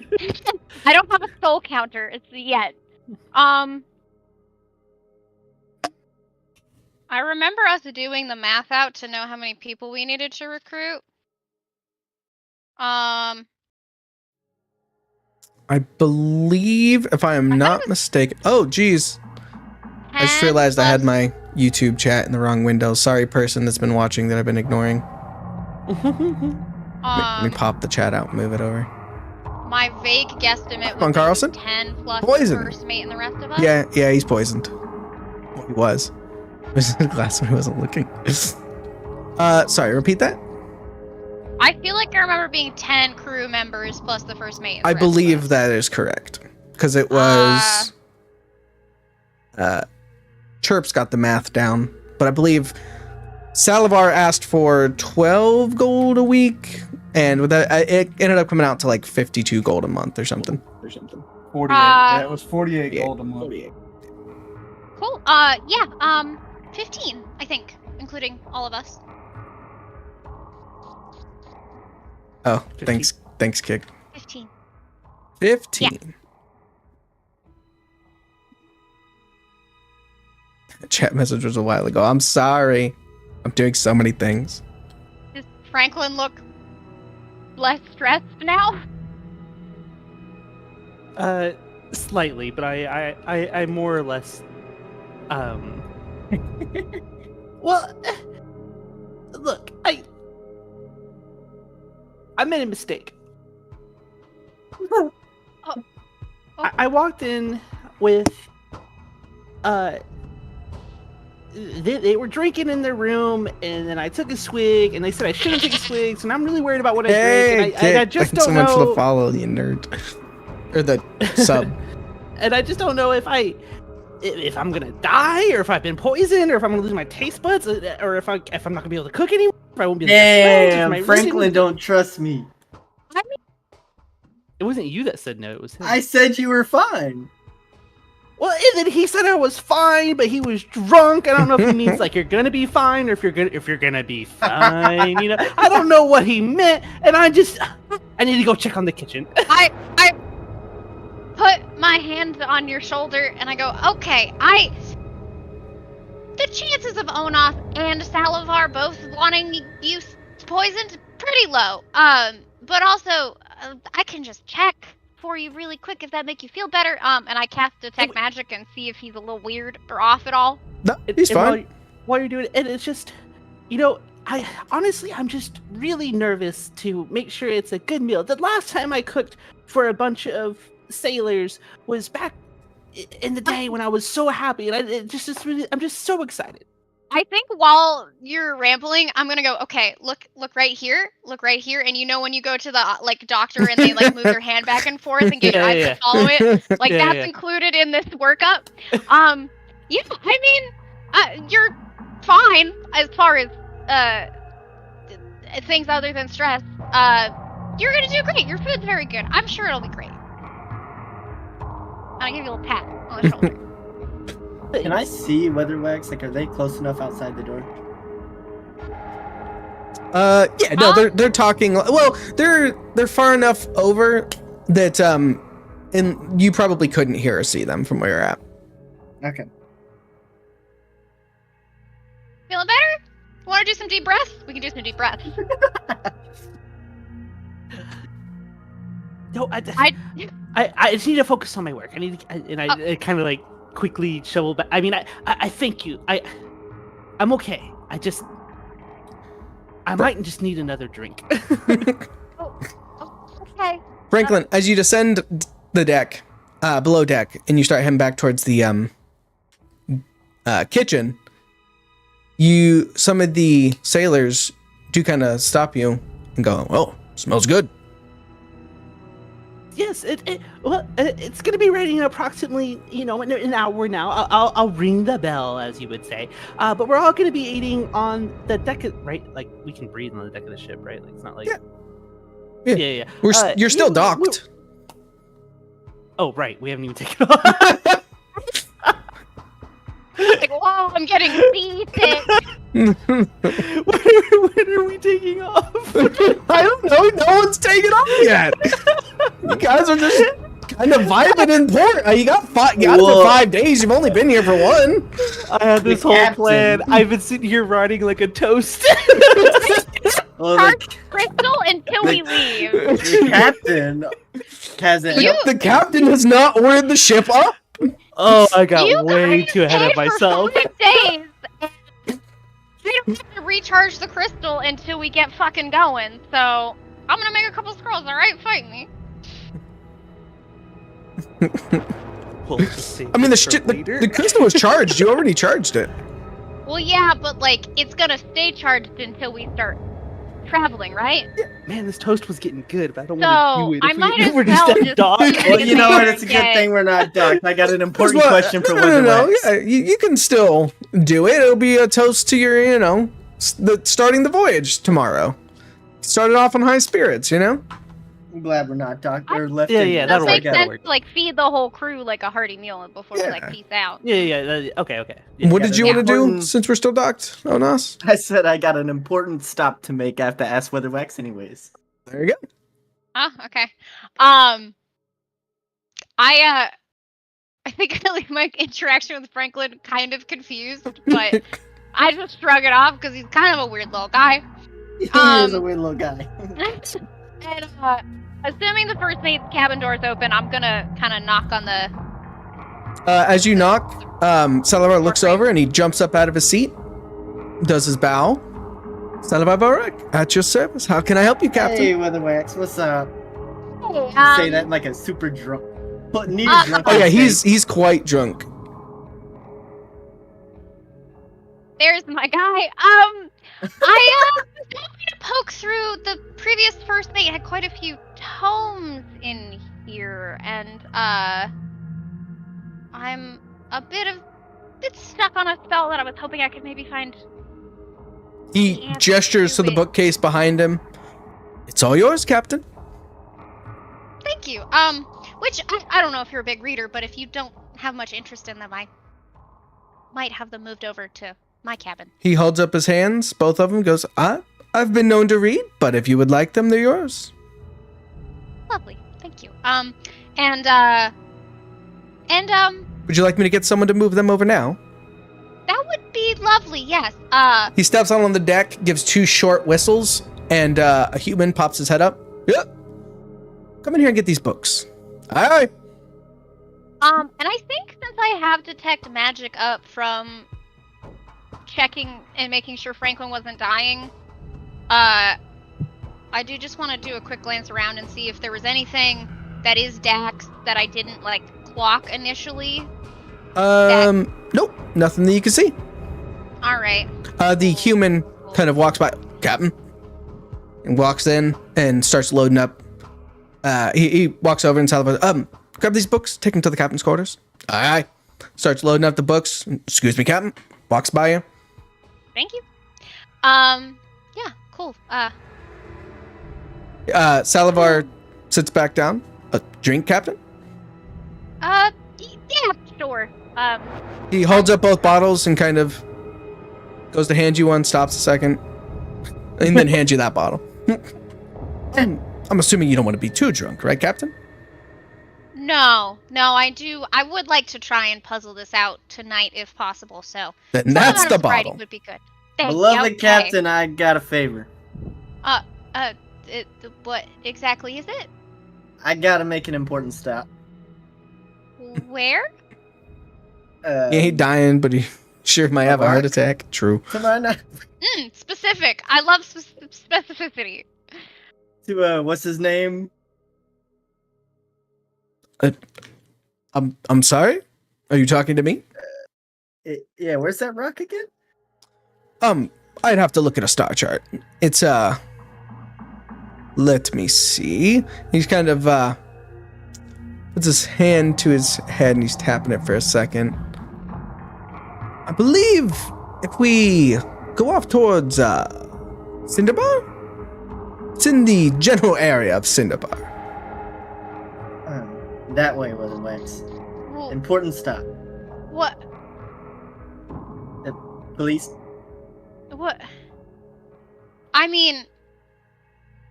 I don't have a soul counter. It's yet. I remember us doing the math out to know how many people we needed to recruit. I believe, if I am not mistaken. Oh, geez. I just realized I had my YouTube chat in the wrong window. Sorry, person that's been watching that I've been ignoring. Let me pop the chat out and move it over. My vague guesstimate on, was Carlson? 10 plus Poison. the first mate and the rest of us. Yeah, he's poisoned. Well, he was. He was in the glass when he wasn't looking. Sorry, repeat that? I feel like I remember being 10 crew members plus the first mate. And I the rest of believe us. that is correct. Because it was... Chirp's got the math down. But I believe Salivar asked for 12 gold a week. And with that, it ended up coming out to like 52 gold a month or something. 48. Yeah, it was 48 yeah. gold a month. 48. Cool. 15, I think, including all of us. Oh, 15. thanks, Kick. 15. 15. Chat message was a while ago. I'm sorry. I'm doing so many things. Does Franklin look less stressed now? Slightly, but I more or less, Well, look, I made a mistake. I walked in with, they were drinking in their room, and then I took a swig, and they said I shouldn't take a swig, so now I'm really worried about what I drink, and I just thanks don't so much for know. the follow, you nerd. Or the sub. And I just don't know if I'm gonna die, or if I've been poisoned, or if I'm gonna lose my taste buds, or if I'm not gonna be able to cook anymore, if I won't be able to smell, if my Damn, Franklin reading- don't trust me. It wasn't you that said no, it was him. I said you were fine. Well, and then he said I was fine, but he was drunk. I don't know if he means like you're gonna be fine, or if you're gonna be fine. You know, I don't know what he meant, and I need to go check on the kitchen. I put my hand on your shoulder and I go, okay, the chances of Onoth and Salivar both wanting you poisoned pretty low. But also, I can just check for you really quick if that make you feel better. And I cast detect magic and see if he's a little weird or off at all. No, he's And fine. While you're doing it, and it's just, you know, I'm just really nervous to make sure it's a good meal. The last time I cooked for a bunch of sailors was back in the day when I was so happy, and I'm just so excited. I think while you're rambling, I'm gonna go, okay, look right here, and you know when you go to the doctor and they move their hand back and forth and get your eyes to follow it, that's included in this workup. Yeah, I mean, you're fine as far as things other than stress. You're gonna do great. Your food's very good. I'm sure it'll be great. I'll give you a little pat on the shoulder. Can I see Weatherwax? Like, are they close enough outside the door? Yeah, no, they're talking. Well, they're far enough over that and you probably couldn't hear or see them from where you're at. Okay. Feeling better? Want to do some deep breaths? We can do some deep breaths. No, I just need to focus on my work. I kind of quickly shovel back. I mean, I thank you. I'm okay. I might just need another drink. Okay. Franklin, as you descend the deck, below deck, and you start heading back towards the kitchen, some of the sailors do kind of stop you and go, "Well, smells good." Yes, it's gonna be ready in approximately, in an hour now. I'll ring the bell, as you would say. But we're all gonna be eating on the deck, right? Like, we can breathe on the deck of the ship, right? Like, it's not like yeah. You're still docked. Oh, right. We haven't even taken off. Whoa, I'm getting seasick. When are we taking off? I don't know. No one's taken off yet. You guys are just kind of vibing in port. You got it for 5 days. You've only been here for one. I had this whole captain. plan. I've been sitting here riding like a toast. Well, Charge crystal until we leave. the captain hasn't. The captain has not ordered the ship up. Oh, I got You way guys too ahead of paid for myself. 5 days. And we don't have to recharge the crystal until we get fucking going. So I'm gonna make a couple scrolls. All right, fight me. We'll just save I mean, this for the later. crystal was charged. You already charged it. Well, yeah, but it's gonna stay charged until we start traveling, right? Man, this toast was getting good, but I don't So, want to do it. I might as we're well just just dog. do Well, you know what? there It's a good and thing we're not docked. I got an important question for No. Weatherwax. Yeah, you can still do it. It'll be a toast to your, starting the voyage tomorrow. Started off on high spirits, I'm glad we're not Yeah, lifting. yeah, It that'll does work, make sense work. to like feed the whole crew like a hearty meal before we like Yeah. peace out. Yeah. Okay. Yeah. What did you want to do Important- since we're still docked on us? I said I got an important stop to make. I have to ask Weatherwax anyways. There you go. Oh, okay. I think I leave my interaction with Franklin kind of confused, but I just shrug it off because he's kind of a weird little guy. He is a weird little guy. And assuming the first mate's cabin door's open, I'm gonna kind of knock on the. As you knock, Salavar looks over and he jumps up out of his seat, does his bow. Salavar Barak, at your service. How can I help you, Captain? Hey, Weatherwax, what's up? Hey, Say that in like a super drunk. But needed drunk. Oh yeah, on he's quite drunk. There's my guy. I was hoping to poke through. The previous first mate had quite a few tomes in here, and I'm a bit stuck on a spell that I was hoping I could maybe find. He Yeah, gestures to the do it. bookcase behind him. It's all yours, Captain. Thank you. Which I don't know if you're a big reader, but if you don't have much interest in them, I might have them moved over to my cabin. He holds up his hands, both of them, goes, I've been known to read, but if you would like them, they're yours. Lovely. Thank you. And Would you like me to get someone to move them over now? that would be lovely. Yes. He steps out on the deck, gives 2 short whistles, and a human pops his head up. Yep. Come in here and get these books. Aye. And I think since I have detect magic up from checking and making sure Franklin wasn't dying, I do just want to do a quick glance around and see if there was anything that is Dax that I didn't like clock initially. Nope, nothing that you can see. All right. The human kind of walks by, Captain, and walks in and starts loading up. He walks over and Salvador, grab these books, take them to the captain's quarters. Aye. Starts loading up the books. Excuse me, Captain. Walks by you. Thank you. Yeah. Cool. Salavar sits back down. A drink, Captain? Yeah. Sure. He holds up both bottles and kind of goes to hand you one, stops a second, and then hands you that bottle. And I'm assuming you don't want to be too drunk, right, Captain? No, I do. I would like to try and puzzle this out tonight if possible. So Then some that's amount the of sobriety bottle. would be good. Thank you. Beloved Okay. Captain, I got a favor. What exactly is it? I gotta make an important stop. Where? He ain't dying, but he sure might have a heart attack. True. Specific. I love specificity. To what's his name? I'm sorry? Are you talking to me? Yeah, where's that rock again? I'd have to look at a star chart. It's let me see. He's kind of puts his hand to his head and he's tapping it for a second. I believe if we go off towards Cinderbar? It's in the general area of Cinderbar. That way, Weatherwax. Well, Important stop. what? Police. What? I mean,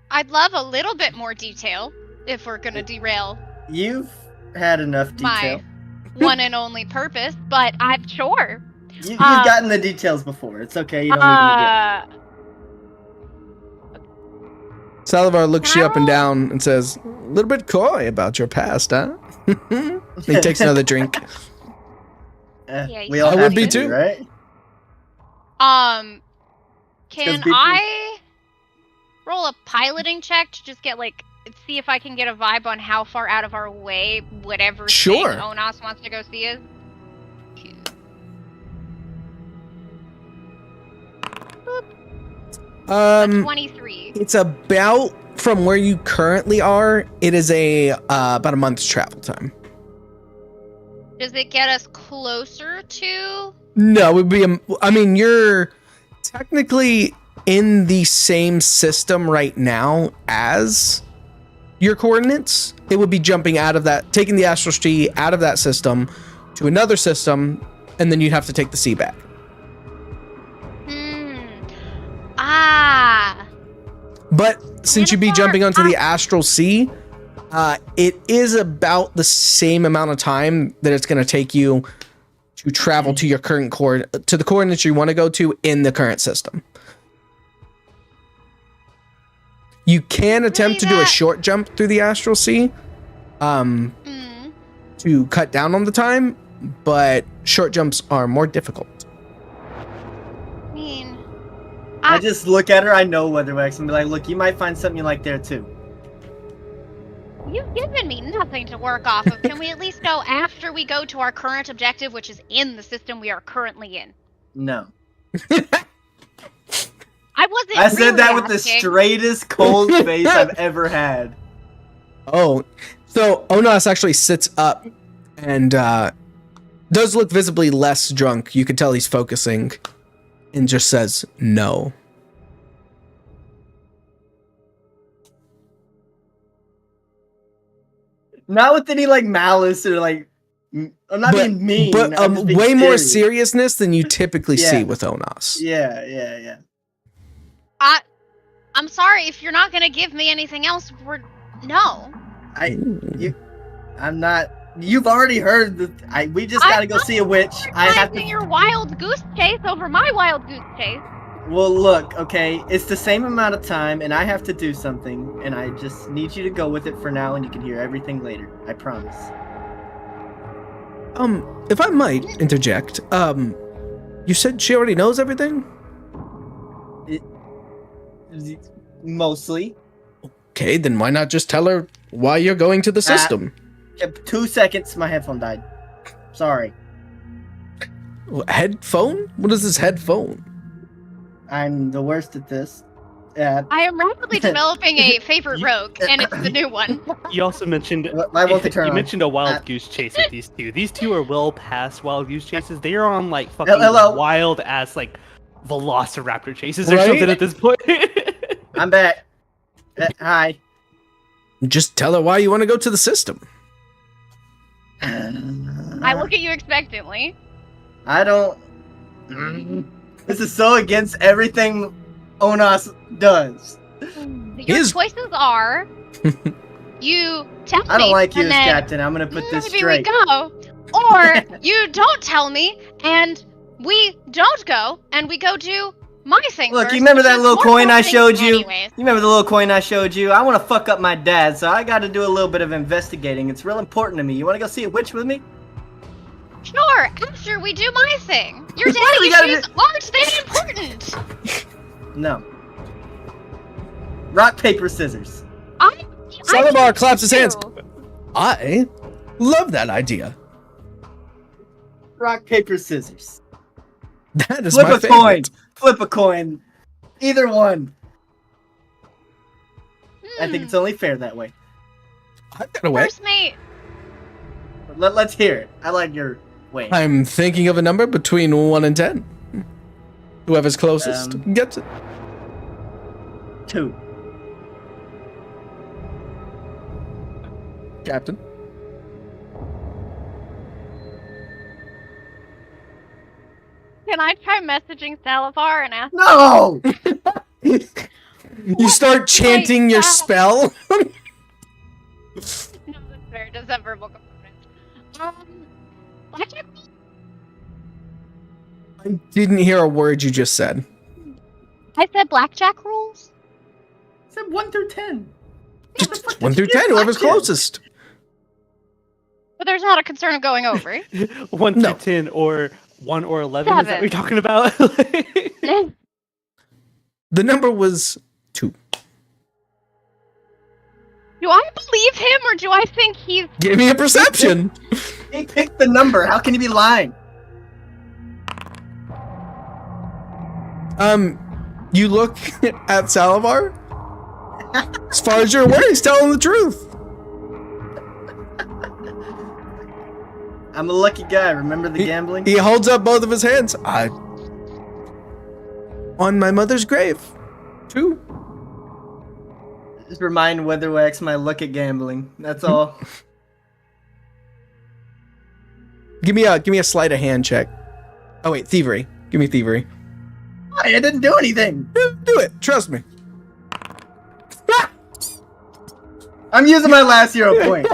I'd love a little bit more detail if we're gonna derail You've had enough detail. my one and only purpose, but I'm sure. You've gotten the details before. It's okay. You don't need to Salavar looks Can you I up and roll? down and says, a little bit coy about your past, huh? He takes another drink. get. Yeah, We you all I have would be to, too. right? Can people- I roll a piloting check to just get see if I can get a vibe on how far out of our way whatever Sure. thing Onas wants to go see is? A 23. It's about from where you currently are. It is about a month's travel time. Does it get us closer to? No, it would be. I mean, you're technically in the same system right now as your coordinates, it would be jumping out of that, taking the astral sea out of that system to another system, and then you'd have to take the sea back. But since you'd be jumping onto the astral sea, it is about the same amount of time that it's going to take you to travel to your current to the coordinates you want to go to in the current system. You can attempt to do a short jump through the astral sea to cut down on the time, but short jumps are more difficult. I mean, I just look at her, I know Weatherwax, and be like, look, you might find something you like there too. you've given me nothing to work off of. Can we at least go after we go to our current objective, which is in the system we are currently in? No. I said really that with the asking. straightest cold face I've ever had. Oh, so Onas actually sits up and does look visibly less drunk. You can tell he's focusing and just says no. Not with any like malice or like I'm not being mean. But I'm just being way more serious. seriousness than you typically Yeah. see with Onas. Yeah. I'm sorry if you're not gonna give me anything else. No. I'm not. You've already heard the. We just gotta go see a witch. I have to. Your wild goose chase over my wild goose chase. Well, look, okay, it's the same amount of time, and I have to do something, and I just need you to go with it for now, and you can hear everything later. I promise. If I might interject, you said she already knows everything? Mostly. Okay, then why not just tell her why you're going to the system? 2 seconds, my headphone died. Sorry. Headphone? What is this headphone? I'm the worst at this. I am rapidly developing a favorite rogue, and it's the new one. You also mentioned Why won't they turn you on? mentioned a wild goose chase with these two. These two are well past wild goose chases. They are on like fucking Hello? wild ass like velociraptor chases or Right? something at this point. I'm back. Hi. Just tell her why you want to go to the system. I look at you expectantly. I don't. This is so against everything Onas does. Your His- choices are you tell me. I don't like you and as then captain. I'm gonna put this maybe straight. we go, or you don't tell me and we don't go and we go do my thing. Look, first, you remember which that is little more coin I things showed you? anyways. You remember the little coin I showed you? I want to fuck up my dad, so I got to do a little bit of investigating. It's real important to me. You want to go see a witch with me? Sure, after we do my thing. Your Why do we daddy gotta issues aren't that important. No. Rock, paper, scissors. Salabar claps his hands. too. I love that idea. Rock, paper, scissors. That is Flip my a favorite. coin. Flip a coin. Either one. I think it's only fair that way. I've got a way. First mate. Let's hear it. I like your way. I'm thinking of a number between 1 and 10. Whoever's closest gets it. 2. Captain. Can I try messaging Salazar and ask? No! You start chanting your spell. No, that's fair. It does have verbal component. Blackjack? I didn't hear a word you just said. I said blackjack rules. I said 1 through 10. Just 1 through 10, whoever's closest. But there's not a concern of going over. 1 No. through 10 or 1 or 11. Is that what you're talking about? The number was 2. Do I believe him or do I think he's... Give me a perception. He picked the number. How can he be lying? You look at Salavar. As far as you're aware, he's telling the truth. I'm a lucky guy. Remember the gambling? He holds up both of his hands. On my mother's grave. 2. Just remind Weatherwax my luck at gambling. That's all. Give me a sleight of hand check. Oh wait, thievery. Give me thievery. I didn't do anything. Do it. Trust me. I'm using my last hero point.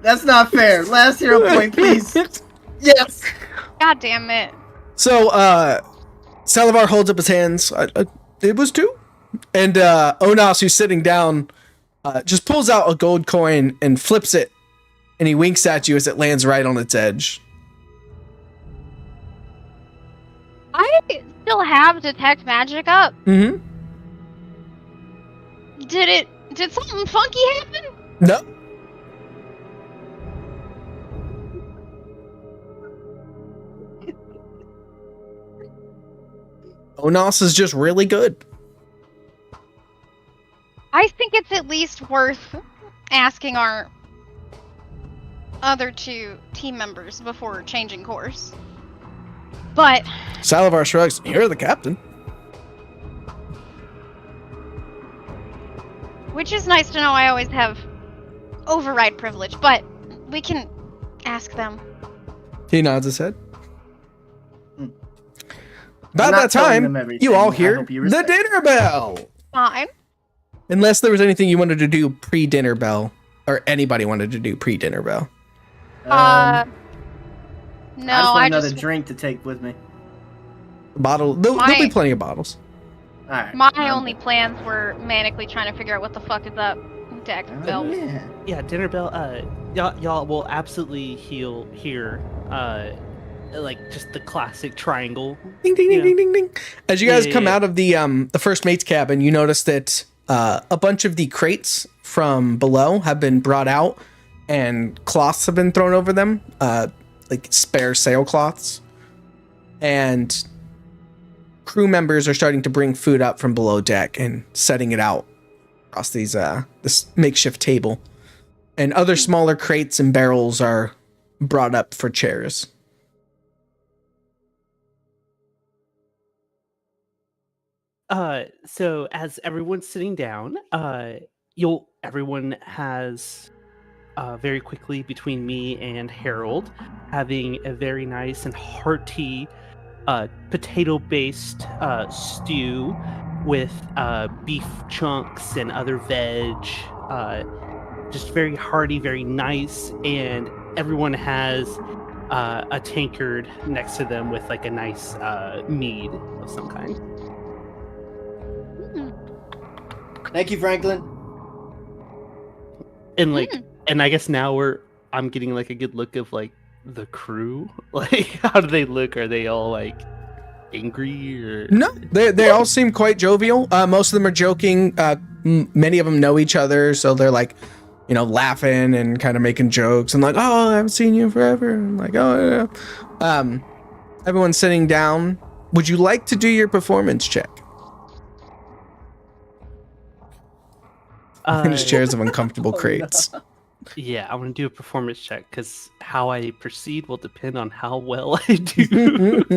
That's not fair. Last hero point, please. Yes. God damn it. So, Salivar holds up his hands. It was 2. And Onas, who's sitting down, just pulls out a gold coin and flips it. And he winks at you as it lands right on its edge. I still have detect magic up. Mm-hmm. Did something funky happen? No. Onas is just really good. I think it's at least worth asking our other 2 team members before changing course. But Salivar shrugs. You're the captain. which is nice to know. I always have override privilege, but we can ask them. He nods his head. Hmm. About I'm not that telling time, them everything. you all I hear hope you the respect dinner bell. Fine. Unless there was anything you wanted to do pre-dinner bell, or anybody wanted to do pre-dinner bell. No, I just want I another just drink to take with me. Bottle. There'll be plenty of bottles. All right. my only plans were manically trying to figure out what the fuck is up with the active bell. Yeah. Yeah, dinner bell. Y'all will absolutely hear like just the classic triangle. Ding ding ding Yeah. ding ding ding. As you guys Yeah, come yeah. out of the first mate's cabin, you notice that a bunch of the crates from below have been brought out, and cloths have been thrown over them, like spare sailcloths, and crew members are starting to bring food up from below deck and setting it out across these this makeshift table, and other smaller crates and barrels are brought up for chairs. So as everyone's sitting down, everyone has very quickly, between me and Harold, having a very nice and hearty potato-based stew with beef chunks and other veg. Just very hearty, very nice, and everyone has a tankard next to them with like a nice mead of some kind. Thank you, Franklin. And like, and I guess now I'm getting like a good look of like the crew. Like, how do they look? Are they all like angry or? No, they all seem quite jovial. Most of them are joking. Many of them know each other, so they're like, laughing and kind of making jokes and like, oh, I haven't seen you forever. And like, oh, yeah. Everyone's sitting down. Would you like to do your performance check? There's chairs of uncomfortable crates. Yeah, I want to do a performance check because how I proceed will depend on how well I do.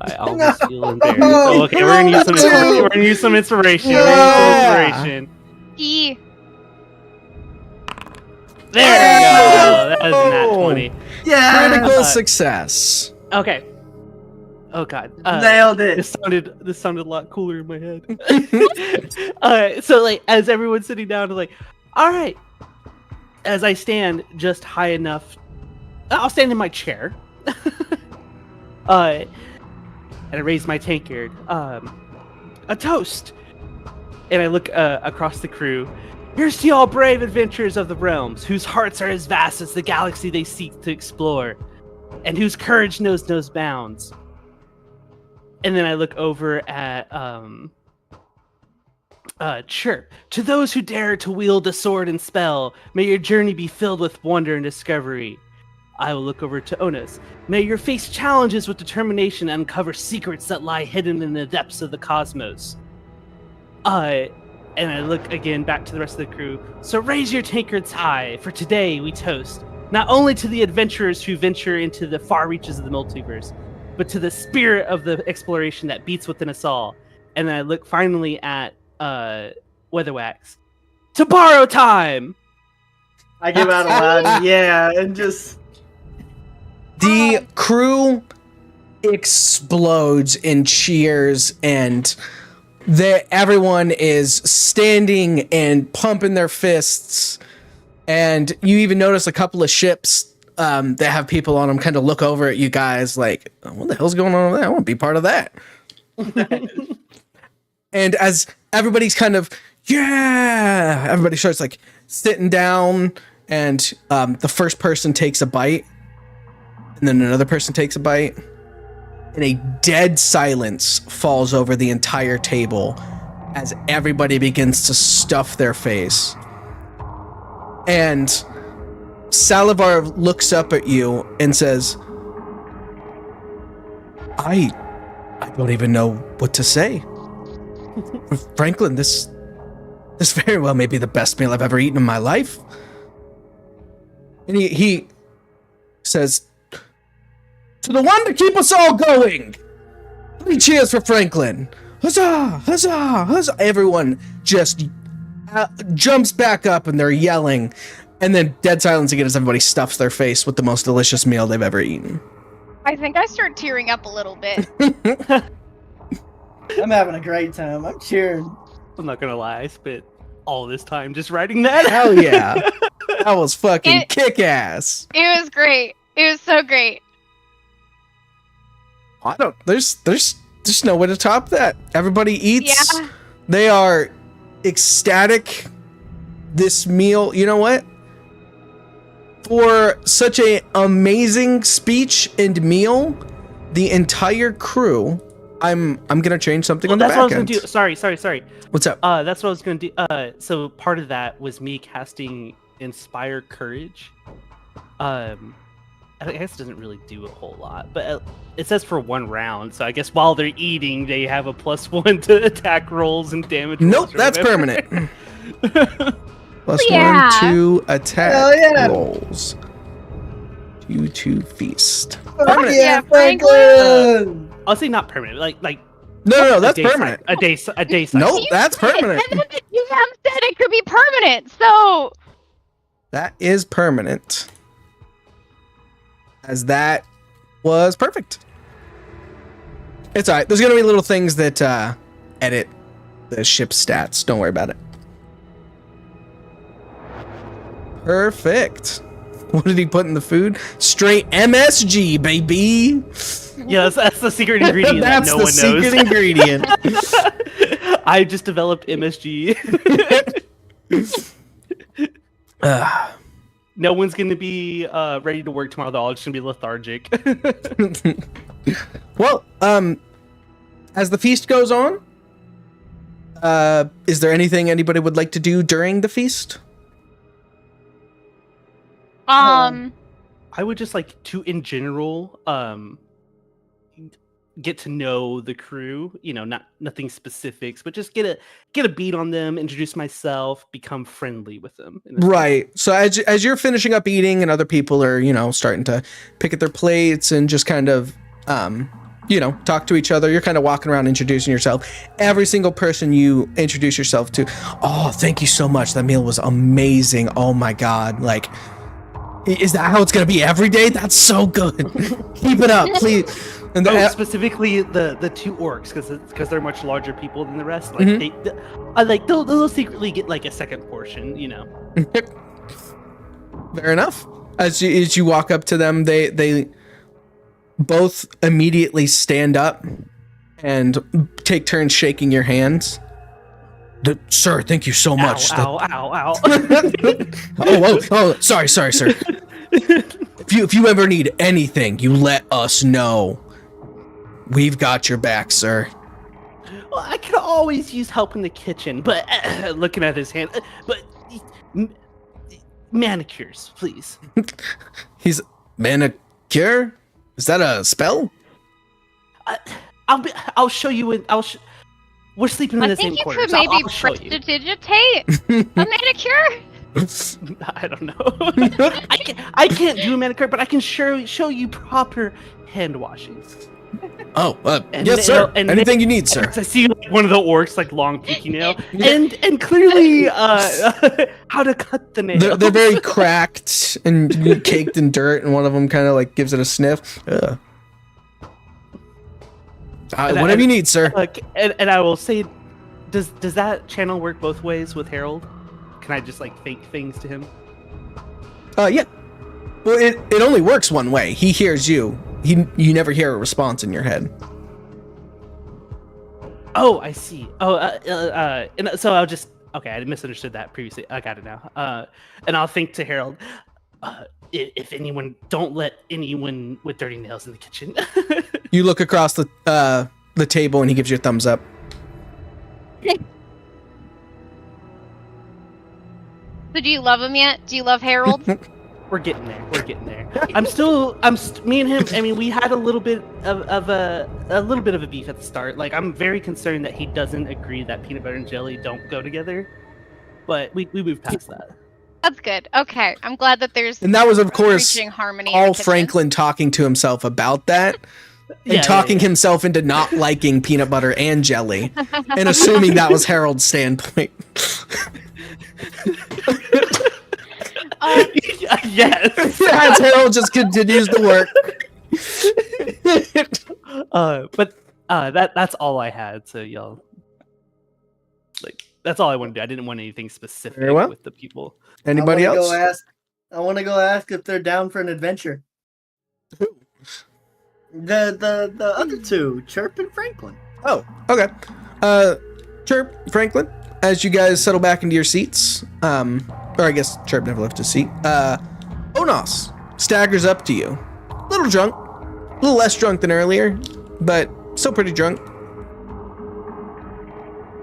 I almost feel embarrassed. Oh, okay, we're gonna use some inspiration. We're gonna use some inspiration. E. There we go. That was a nat 20. Yeah. Critical success. Okay. Oh god. Nailed it. This sounded a lot cooler in my head. So like as everyone's sitting down, like, all right. As I stand just high enough, I'll stand in my chair. And I raise my tankard. A toast. And I look across the crew. Here's to all brave adventurers of the realms, whose hearts are as vast as the galaxy they seek to explore, and whose courage knows no bounds. And then I look over at Chirp. To those who dare to wield a sword and spell, may your journey be filled with wonder and discovery. I will look over to Onus. May your face challenges with determination and uncover secrets that lie hidden in the depths of the cosmos. And I look again back to the rest of the crew. So raise your tankards high, for today we toast not only to the adventurers who venture into the far reaches of the multiverse, but to the spirit of the exploration that beats within us all, and then I look finally at Weatherwax. To borrow time. I give out a loud yeah, and just The crew explodes in cheers, and everyone is standing and pumping their fists. And you even notice a couple of ships that have people on them kind of look over at you guys like, what the hell's going on over there? I want to be part of that. And as everybody's kind of, yeah, everybody starts like sitting down, and the first person takes a bite, and then another person takes a bite, and a dead silence falls over the entire table as everybody begins to stuff their face. And Salivar looks up at you and says, I don't even know what to say. Franklin, this very well may be the best meal I've ever eaten in my life. And he says, to the one to keep us all going, 3 cheers for Franklin. Huzzah, huzzah, huzzah. Everyone just jumps back up and they're yelling. And then dead silence again as everybody stuffs their face with the most delicious meal they've ever eaten. I think I start tearing up a little bit. I'm having a great time. I'm cheering. I'm not gonna lie, I spent all this time just writing that. Hell yeah. That was fucking kick-ass. It was great. It was so great. There's no way to top that. Everybody eats. Yeah. They are ecstatic. This meal, you know what? For such a amazing speech and meal, the entire crew, I'm gonna change something on the that's back what I was end. gonna do. Sorry. What's up? That's what I was gonna do. So part of that was me casting Inspire Courage. I guess it doesn't really do a whole lot, but it says for 1 round. So I guess while they're eating, they have a +1 to attack rolls and damage. Nope, rolls or that's whatever. permanent. Yeah. +1 to attack Hell yeah. rolls. Due to feast. Oh, Permanent. yeah, Franklin. Franklin! I'll say not permanent. Like No, a that's day permanent. A day cycle. Nope, that's permanent. And then you have said it could be permanent, so That is permanent. As that was perfect. It's alright. There's gonna be little things that edit the ship stats. Don't worry about it. Perfect. What did he put in the food? Straight MSG, baby. Yeah, that's the secret ingredient that That's no the one knows. secret ingredient. I just developed MSG. No one's gonna be ready to work tomorrow. They're all just gonna be lethargic. Well, as the feast goes on, is there anything anybody would like to do during the feast? I would just like to, in general, get to know the crew. You know, nothing specifics, but just get a beat on them, introduce myself, become friendly with them. Right. So as you're finishing up eating and other people are, starting to pick at their plates and just kind of, talk to each other, you're kind of walking around introducing yourself. Every single person you introduce yourself to, oh, thank you so much. That meal was amazing. Oh my God. Like, is that how it's going to be every day? That's so good. Keep it up, please. And specifically the 2 orcs, because they're much larger people than the rest. Like Mhm. they'll secretly get like a second portion. Fair enough. As you walk up to them, they both immediately stand up and take turns shaking your hands. Sir, thank you so much. Ow! Ow! Oh, sorry, sir. If you ever need anything, you let us know. We've got your back, sir. Well, I could always use help in the kitchen, but looking at his hand, but manicures, please. He's manicure? Is that a spell? I'll show you. We're sleeping in I the think same you quarters. could maybe I'll show you. prestidigitate a manicure. I don't know. I can't do a manicure, but I can show you proper hand washing. Oh, And yes, sir. and Anything you need, sir. I see like, one of the orcs like long pinky nail, and clearly how to cut the nail. They're very cracked and caked in dirt, and one of them kind of like gives it a sniff. Whatever you need, sir. Like, and I will say, does that channel work both ways with Harold? Can I just like fake things to him? Yeah. Well, it only works one way. He hears you. You never hear a response in your head. Oh, I see. And so I'll just okay. I misunderstood that previously. I got it now. And I'll think to Harold, if anyone, don't let anyone with dirty nails in the kitchen. You look across the table, and he gives you a thumbs up. So do you love him yet? Do you love Harold? We're getting there. Me and him. I mean, we had a little bit of a beef at the start. Like, I'm very concerned that he doesn't agree that peanut butter and jelly don't go together. But we moved past that. That's good. Okay, I'm glad that there's And that was, of course, reaching harmony. in all the kitchen. Franklin talking to himself about that. And talking himself into not liking peanut butter and jelly, and assuming that was Harold's standpoint. Yes. As Harold just continues to work. That's all I had. So y'all, like, that's all I want to do. I didn't want anything specific Very well. with the people. Anybody else? I want to go ask if they're down for an adventure. Who? The other two, Chirp and Franklin. Oh, okay. Chirp, Franklin, as you guys settle back into your seats, or I guess Chirp never left his seat, Onos staggers up to you. A little drunk, a little less drunk than earlier, but still pretty drunk.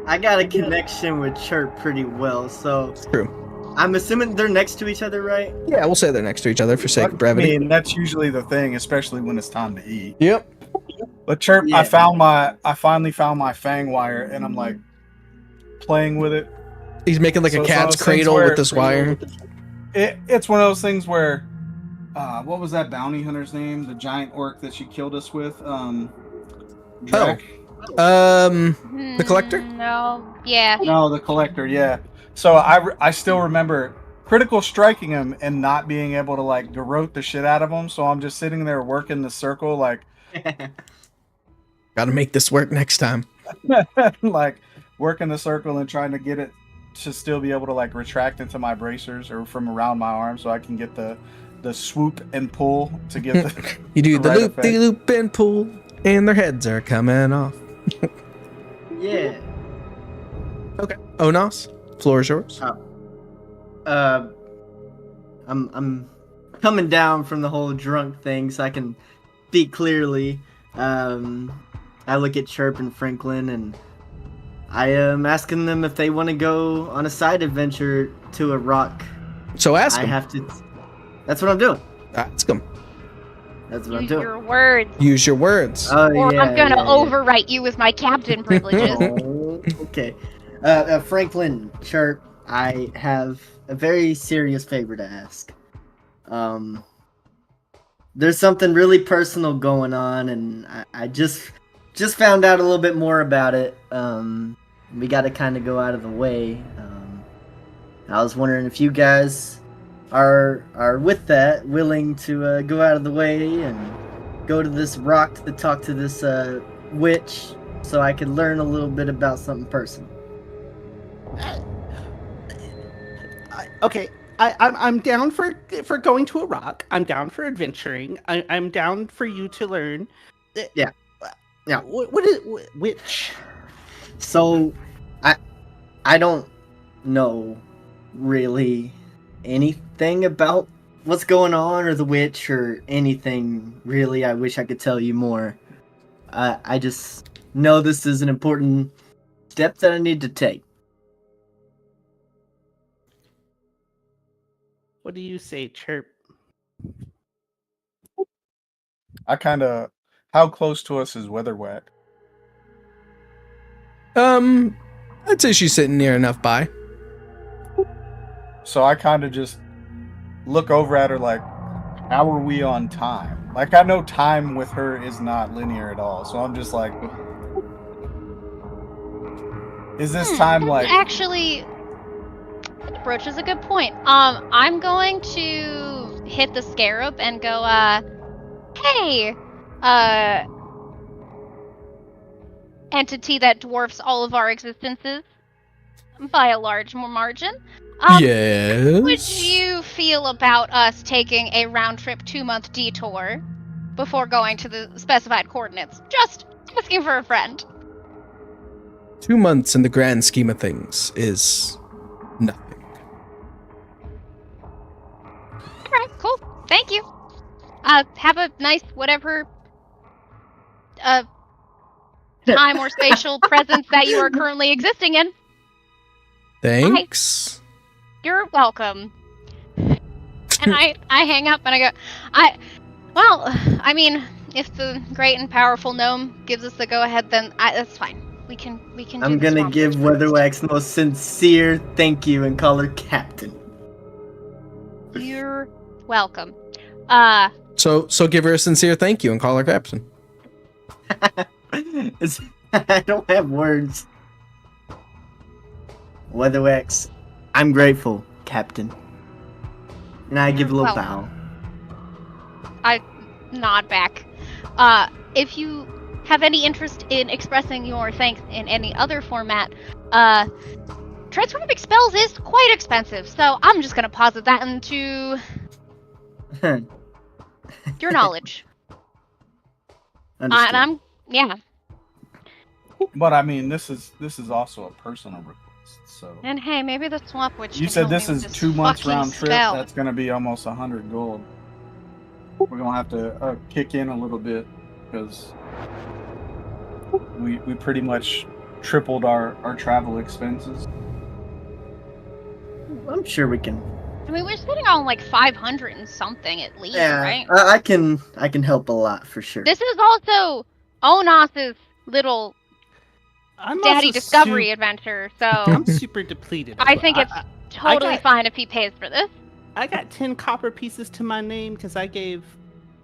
I got a connection with Chirp pretty well, so It's true. I'm assuming they're next to each other, right? Yeah, we'll say they're next to each other for sake of I brevity. mean, that's usually the thing, especially when it's time to eat. Yep. But Chirp, Yeah. I finally found my fang wire, and I'm like playing with it. He's making like So a it's one of cat's those things cradle where- with this wire. It's one of those things where, what was that bounty hunter's name? The giant orc that she killed us with? Drek? The collector? No. Yeah. No, the collector. Yeah. So I still remember critical striking him and not being able to like garrote the shit out of him. So I'm just sitting there working the circle, like Gotta make this work next time. like working the circle and trying to get it to still be able to like retract into my bracers or from around my arm so I can get the swoop and pull to get the You do the right loop, effect. de loop, and pull, and their heads are coming off. Yeah. Okay. Onos, floor is yours. I'm coming down from the whole drunk thing, so I can speak clearly. I look at Chirp and Franklin, and I am asking them if they want to go on a side adventure to a rock. So ask I him. have to. That's what I'm doing. Ask him. That's what I'm Use doing. your words, Use your words. Oh, or yeah, I'm gonna yeah, yeah. overwrite you with my captain privileges. Oh, okay. Franklin, Chirp, I have a very serious favor to ask. There's something really personal going on, and I just found out a little bit more about it. We got to kind of go out of the way. I was wondering if you guys are with that, willing to go out of the way and go to this rock to talk to this witch, so I could learn a little bit about something personal. Okay, I'm down for going to a rock. I'm down for adventuring. I'm down for you to learn. Yeah. What is which? So, I don't know really anything about what's going on or the witch or anything really. I wish I could tell you more. I just know this is an important step that I need to take. What do you say, Chirp? How close to us is Weatherwack? I'd say she's sitting near enough by. So I kind of just look over at her like, how are we on time? Like, I know time with her is not linear at all, so I'm just like, is this time like? Actually, Broach is a good point. I'm going to hit the scarab and go, hey, entity that dwarfs all of our existences by a large margin. Yes. Would you feel about us taking a round trip 2-month detour before going to the specified coordinates? Just asking for a friend. 2 months in the grand scheme of things is nothing. Alright, cool. Thank you. Have a nice whatever time or spatial presence that you are currently existing in. Thanks. You're welcome. And I hang up and I go, I mean, if the great and powerful gnome gives us the go ahead, then that's fine. We can do I'm this gonna one give first. Weatherwax the most sincere thank you and call her Captain. You're welcome. So give her a sincere thank you and call her captain. I don't have words. Weatherwax, I'm grateful, Captain. And I give a little bow. I nod back. If you have any interest in expressing your thanks in any other format, transforming spells is quite expensive, so I'm just gonna posit that into your knowledge. And Understood. yeah. But I mean, this is also a personal request. So And hey, maybe the swamp witch. you can said help me this with is this 2 months fucking round trip. spell. That's gonna be almost 100 gold. We're gonna have to kick in a little bit because we pretty much tripled our travel expenses. I'm sure we can. I mean, we're sitting on like 500 and something at least, Yeah, right? I can help a lot for sure. This is also Onos's little I'm daddy also discovery adventure, so I'm super depleted. I think it's totally got- fine if he pays for this. I got 10 copper pieces to my name because I gave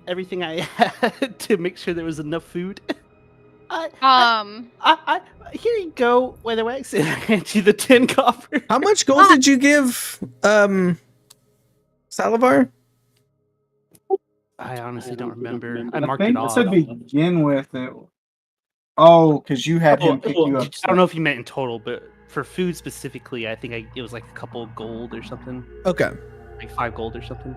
everything I had to make sure there was enough food. Here you go, Weatherwax, and I hand you the 10 copper. How much gold did you give Salivar? I honestly don't remember. I I marked think it off. to begin with, because you had him pick you up. I don't know if you meant in total, but for food specifically, I think it was like a couple gold or something, Okay. like 5 gold or something.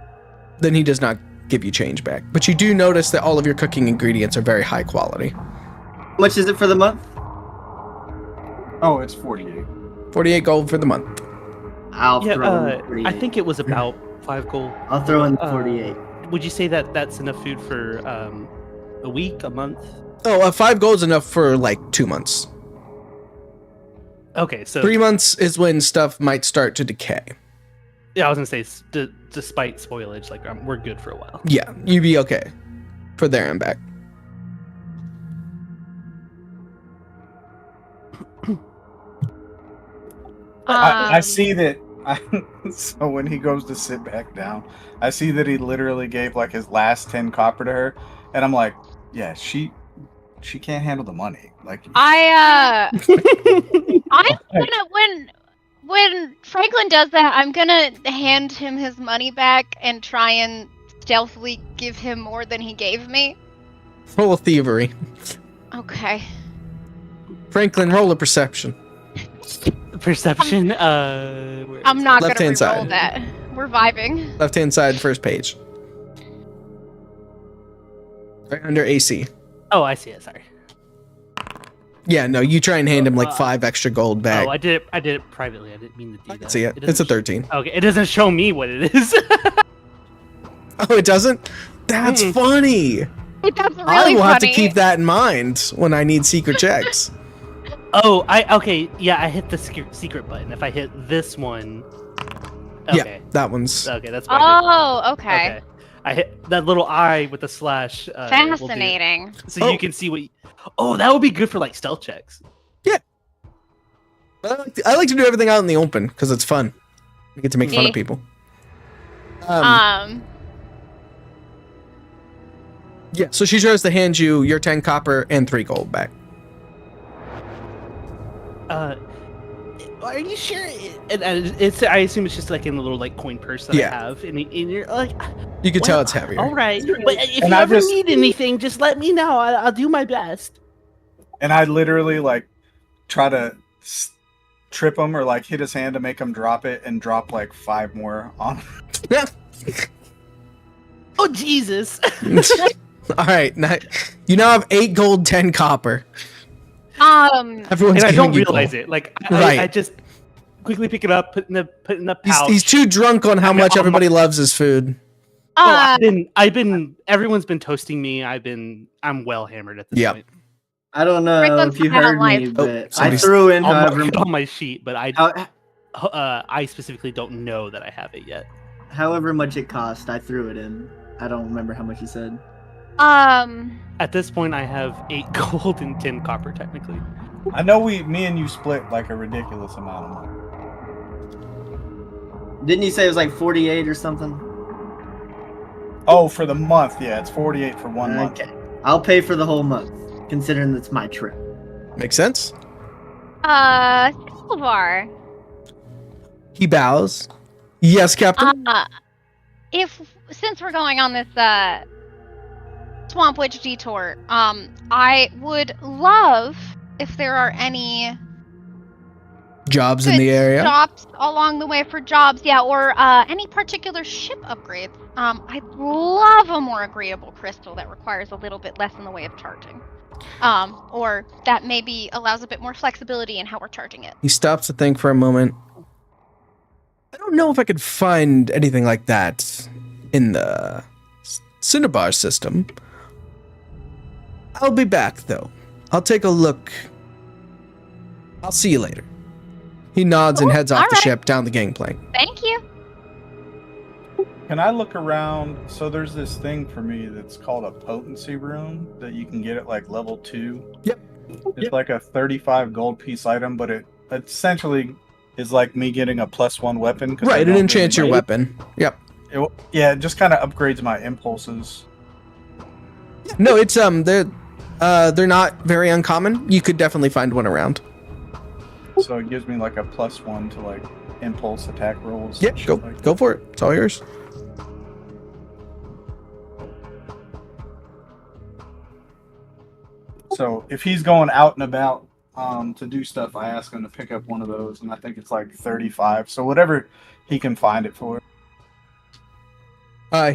Then he does not give you change back. But you do notice that all of your cooking ingredients are very high quality. How much is it for the month? Oh, it's 48. 48 gold for the month. I'll throw in 48. I think it was about 5 gold. I'll throw in 48. Would you say that that's enough food for a week, a month? Oh, 5 gold's enough for like 2 months. Okay, so 3 months is when stuff might start to decay. yeah, I was gonna say despite spoilage, like we're good for a while. Yeah, you'd be okay for there and back. I see that. So when he goes to sit back down, I see that he literally gave like his last 10 copper to her, and I'm like, yeah, she can't handle the money. Like I'm gonna when Franklin does that, I'm gonna hand him his money back and try and stealthily give him more than he gave me. Roll a thievery. Okay. Franklin, roll a perception. Perception. I'm not gonna Left-hand reroll side. that. We're vibing. Left-hand side, first page. Right under AC. Oh, I see it. Sorry. Yeah, no, you try and hand him like 5 extra gold back. Oh, I did it privately. I didn't mean to do I can that. see it. doesn't It's a 13. Okay, it doesn't show me what it is. Oh, it doesn't? That's funny. That's really I will funny. have to keep that in mind when I need secret checks. Oh, okay. Yeah, I hit the secret button. If I hit this one, okay. Yeah, that one's... Okay, that's what I Oh, did. okay. I hit that little eye with the slash. will do. Fascinating. So you can see what. Oh, that would be good for like stealth checks. I like to do everything out in the open because it's fun. You get to make fun Yeah. of people. Yeah, so she tries to hand you your 10 copper and 3 gold back. Are you sure? And it's I assume it's just like in the little like coin purse that Yeah. I have, and you're like, You can tell it's heavier. all right, but if And you I ever just- need anything, just let me know. I'll do my best. And I literally like try to trip him or like hit his hand to make him drop it and drop like 5 more on him. Oh Jesus! All right, now, you now have 8 gold, 10 copper. Everyone's And I giving don't you realize gold. it. Like Right. I just quickly pick it up, put in the pouch. He's too drunk on how I'm much on everybody loves his food. Oh, I've been. Everyone's been toasting me. I'm well hammered at this Yep. point. I don't know Franklin's if you high on heard me, life. but I somebody's- threw in I'll however mark it on my sheet, but how- I specifically don't know that I have it yet. however much it cost. I threw it in. I don't remember how much you said. At this point, I have 8 gold and 10 copper, technically. I know me and you split like a ridiculous amount of money. Didn't you say it was like 48 or something? Oh, for the month, yeah, it's 48 for 1 month. Okay, I'll pay for the whole month, considering it's my trip. Makes sense? Silvar. He bows. Yes, Captain. Since we're going on this Swamp Witch detour, I would love if there are any Jobs in good the area. stops along the way for jobs, yeah, or any particular ship upgrades. I'd love a more agreeable crystal that requires a little bit less in the way of charging. Or that maybe allows a bit more flexibility in how we're charging it. He stops to think for a moment. I don't know if I could find anything like that in the Cinnabar system. I'll be back, though. I'll take a look. I'll see you later. He nods and Cool. heads off All the right. ship down the gangplank. Thank you. Can I look around? So there's this thing for me that's called a potency room that you can get at like level 2. Yep. It's like a 35 gold piece item, but it essentially is like me getting a +1 weapon. 'cause I Right, it don't enchants your really- weapon. Yep. It just kind of upgrades my impulses. No, it's they're not very uncommon. You could definitely find one around. So it gives me like a +1 to like impulse attack rolls. Yeah, and shit go like go for it. It's all yours. So if he's going out and about to do stuff, I ask him to pick up one of those, and I think it's like 35. So whatever he can find it for.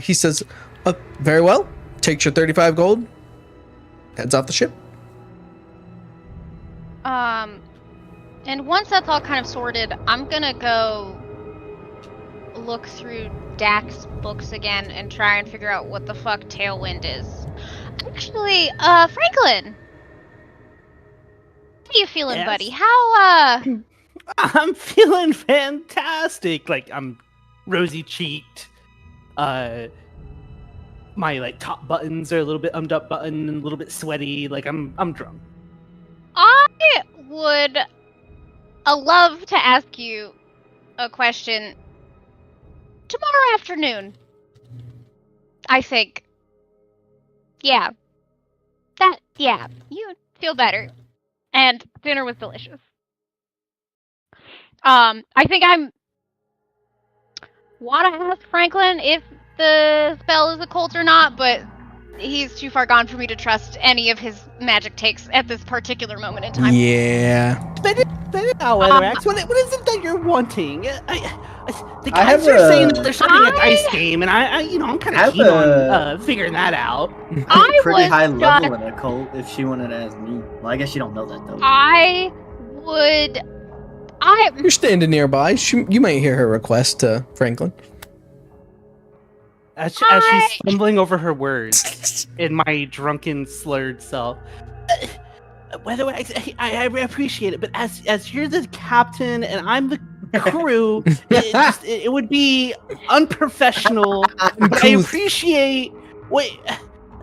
He says, very well. Takes your 35 gold. Heads off the ship. And once that's all kind of sorted, I'm gonna go look through Dak's books again and try and figure out what the fuck Tailwind is. Actually, Franklin! How you feeling, Yes? buddy? How, I'm feeling fantastic. Like I'm rosy cheeked. My like top buttons are a little bit up button and a little bit sweaty. Like I'm drunk. I would love to ask you a question tomorrow afternoon. I think. Yeah. You feel better. And dinner was delicious. I think want to ask Franklin if the spell is a cult or not, but he's too far gone for me to trust any of his magic takes at this particular moment in time. Yeah. Weatherax, what is it that you're wanting? The I guys have are saying that a- they're starting a dice game, and I'm kind have of keen on a- figuring that out. I Pretty was high just- level in a cult if she wanted to ask me. Well, I guess you don't know that though. You're standing nearby. You might hear her request to Franklin. As she's stumbling over her words in my drunken, slurred self. Weatherwax, I appreciate it, but as you're the captain and I'm the crew, it would be unprofessional. But I appreciate. Wait,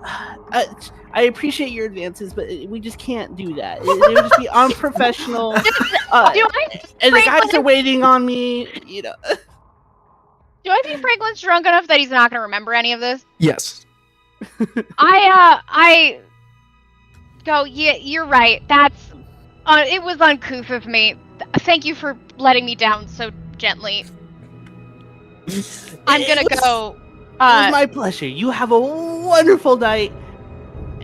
I appreciate your advances, but we just can't do that. It would just be unprofessional. Do I And the guys Franklin- are waiting on me. You know. Do I think Franklin's drunk enough that he's not going to remember any of this? Yes. I go, yeah, you're right. That's, it was uncouth of me. Thank you for letting me down so gently. I'm gonna go. It was my pleasure. You have a wonderful night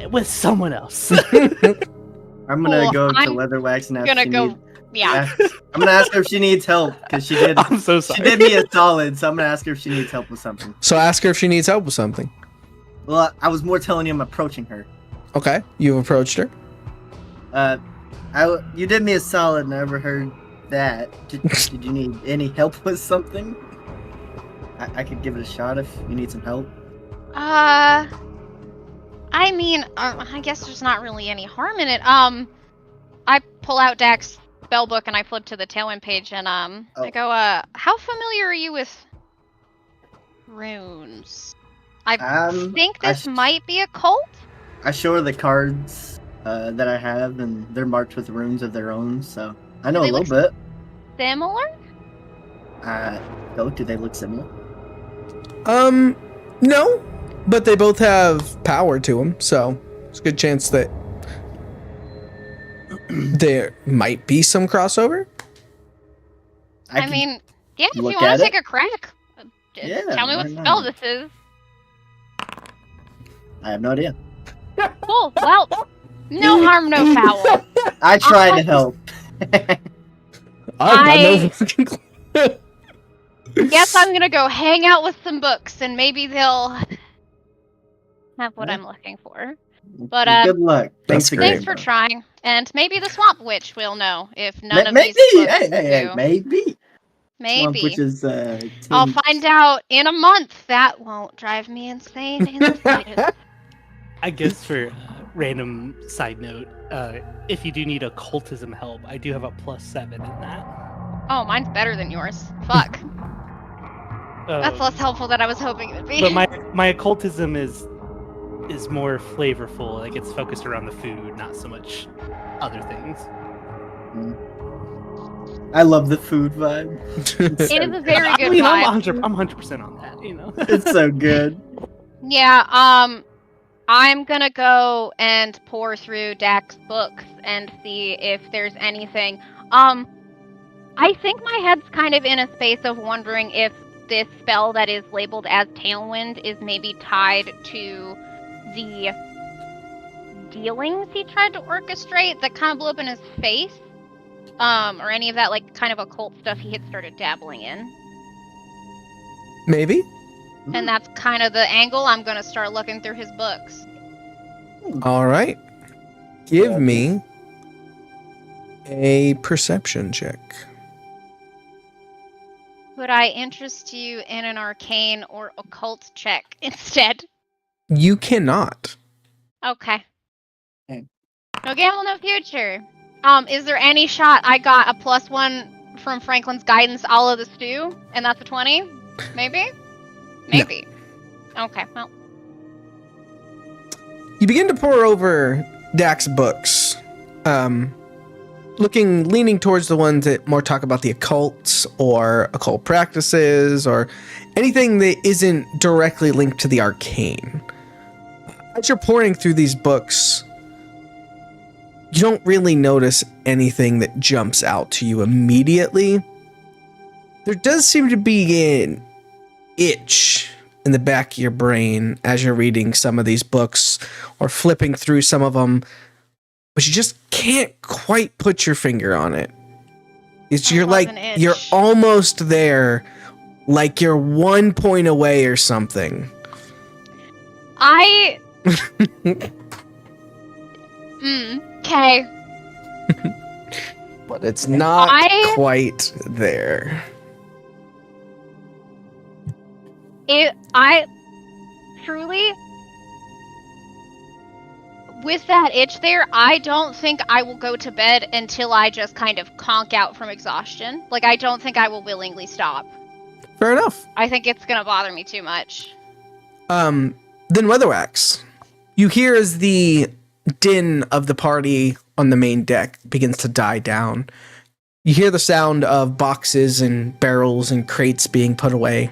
with someone else. I'm gonna Cool. go to I'm Leatherwax and ask gonna she go. need- Yeah. I'm gonna ask her if she needs help because she did. I'm so She sorry. did me a solid, so I'm gonna ask her if she needs help with something. So ask her if she needs help with something. Well, I was more telling you I'm approaching her. Okay, you've approached her. You did me a solid, and I overheard that. Did you need any help with something? I could give it a shot if you need some help. I mean, I guess there's not really any harm in it. I pull out Dak's spell book and I flip to the Tailwind page and I go, how familiar are you with runes? I think this might be a cult. I show her the cards that I have, and they're marked with runes of their own, so I know a little bit. Similar? Do they look similar? No, but they both have power to them, so it's a good chance that there might be some crossover. I mean, yeah, if you look want at to it. take a crack, Yeah, tell me what why spell not? this is. I have no idea. Cool. Well, no harm, no foul. I try to help. I've got no fucking Guess I'm gonna go hang out with some books, and maybe they'll have what I'm looking for. But Good luck. That's Thanks great. thanks for trying, and maybe the Swamp Witch will know if none of maybe. these books Hey, do. maybe. Swamp Maybe. Witch is, I'll team- find out in a month. That won't drive me insane in the slightest. I guess for random side note, if you do need occultism help, I do have a +7 in that. Oh, mine's better than yours. Fuck. That's less helpful than I was hoping it would be. But my occultism is more flavorful. Like it's focused around the food, not so much other things. I love the food vibe. It is a very I good mean, vibe. I'm 100% on that. You know. It's so good. Yeah, I'm gonna go and pour through Dak's books and see if there's anything. I think my head's kind of in a space of wondering if this spell that is labeled as Tailwind is maybe tied to the dealings he tried to orchestrate that kind of blew up in his face. Or any of that, like, kind of occult stuff he had started dabbling in. Maybe. And that's kind of the angle I'm gonna start looking through his books. All right. Give me a perception check. Would I interest you in an arcane or occult check instead? You cannot. Okay. Okay. No gamble, no future. Is there any shot I got a +1 from Franklin's guidance a la the stew? And that's a 20? Maybe? Maybe. No. Okay, well. You begin to pour over Dak's books, leaning towards the ones that more talk about the occult or occult practices or anything that isn't directly linked to the arcane. As you're pouring through these books, you don't really notice anything that jumps out to you immediately. There does seem to be an itch in the back of your brain as you're reading some of these books or flipping through some of them, but you just can't quite put your finger on it. You're like, you're almost there, like you're 1 point away or something. Okay. But it's not quite there. I truly, with that itch there, I don't think I will go to bed until I just kind of conk out from exhaustion. Like, I don't think I will willingly stop. Fair enough. I think it's gonna bother me too much. Then Weatherwax, you hear as the din of the party on the main deck begins to die down. You hear the sound of boxes and barrels and crates being put away.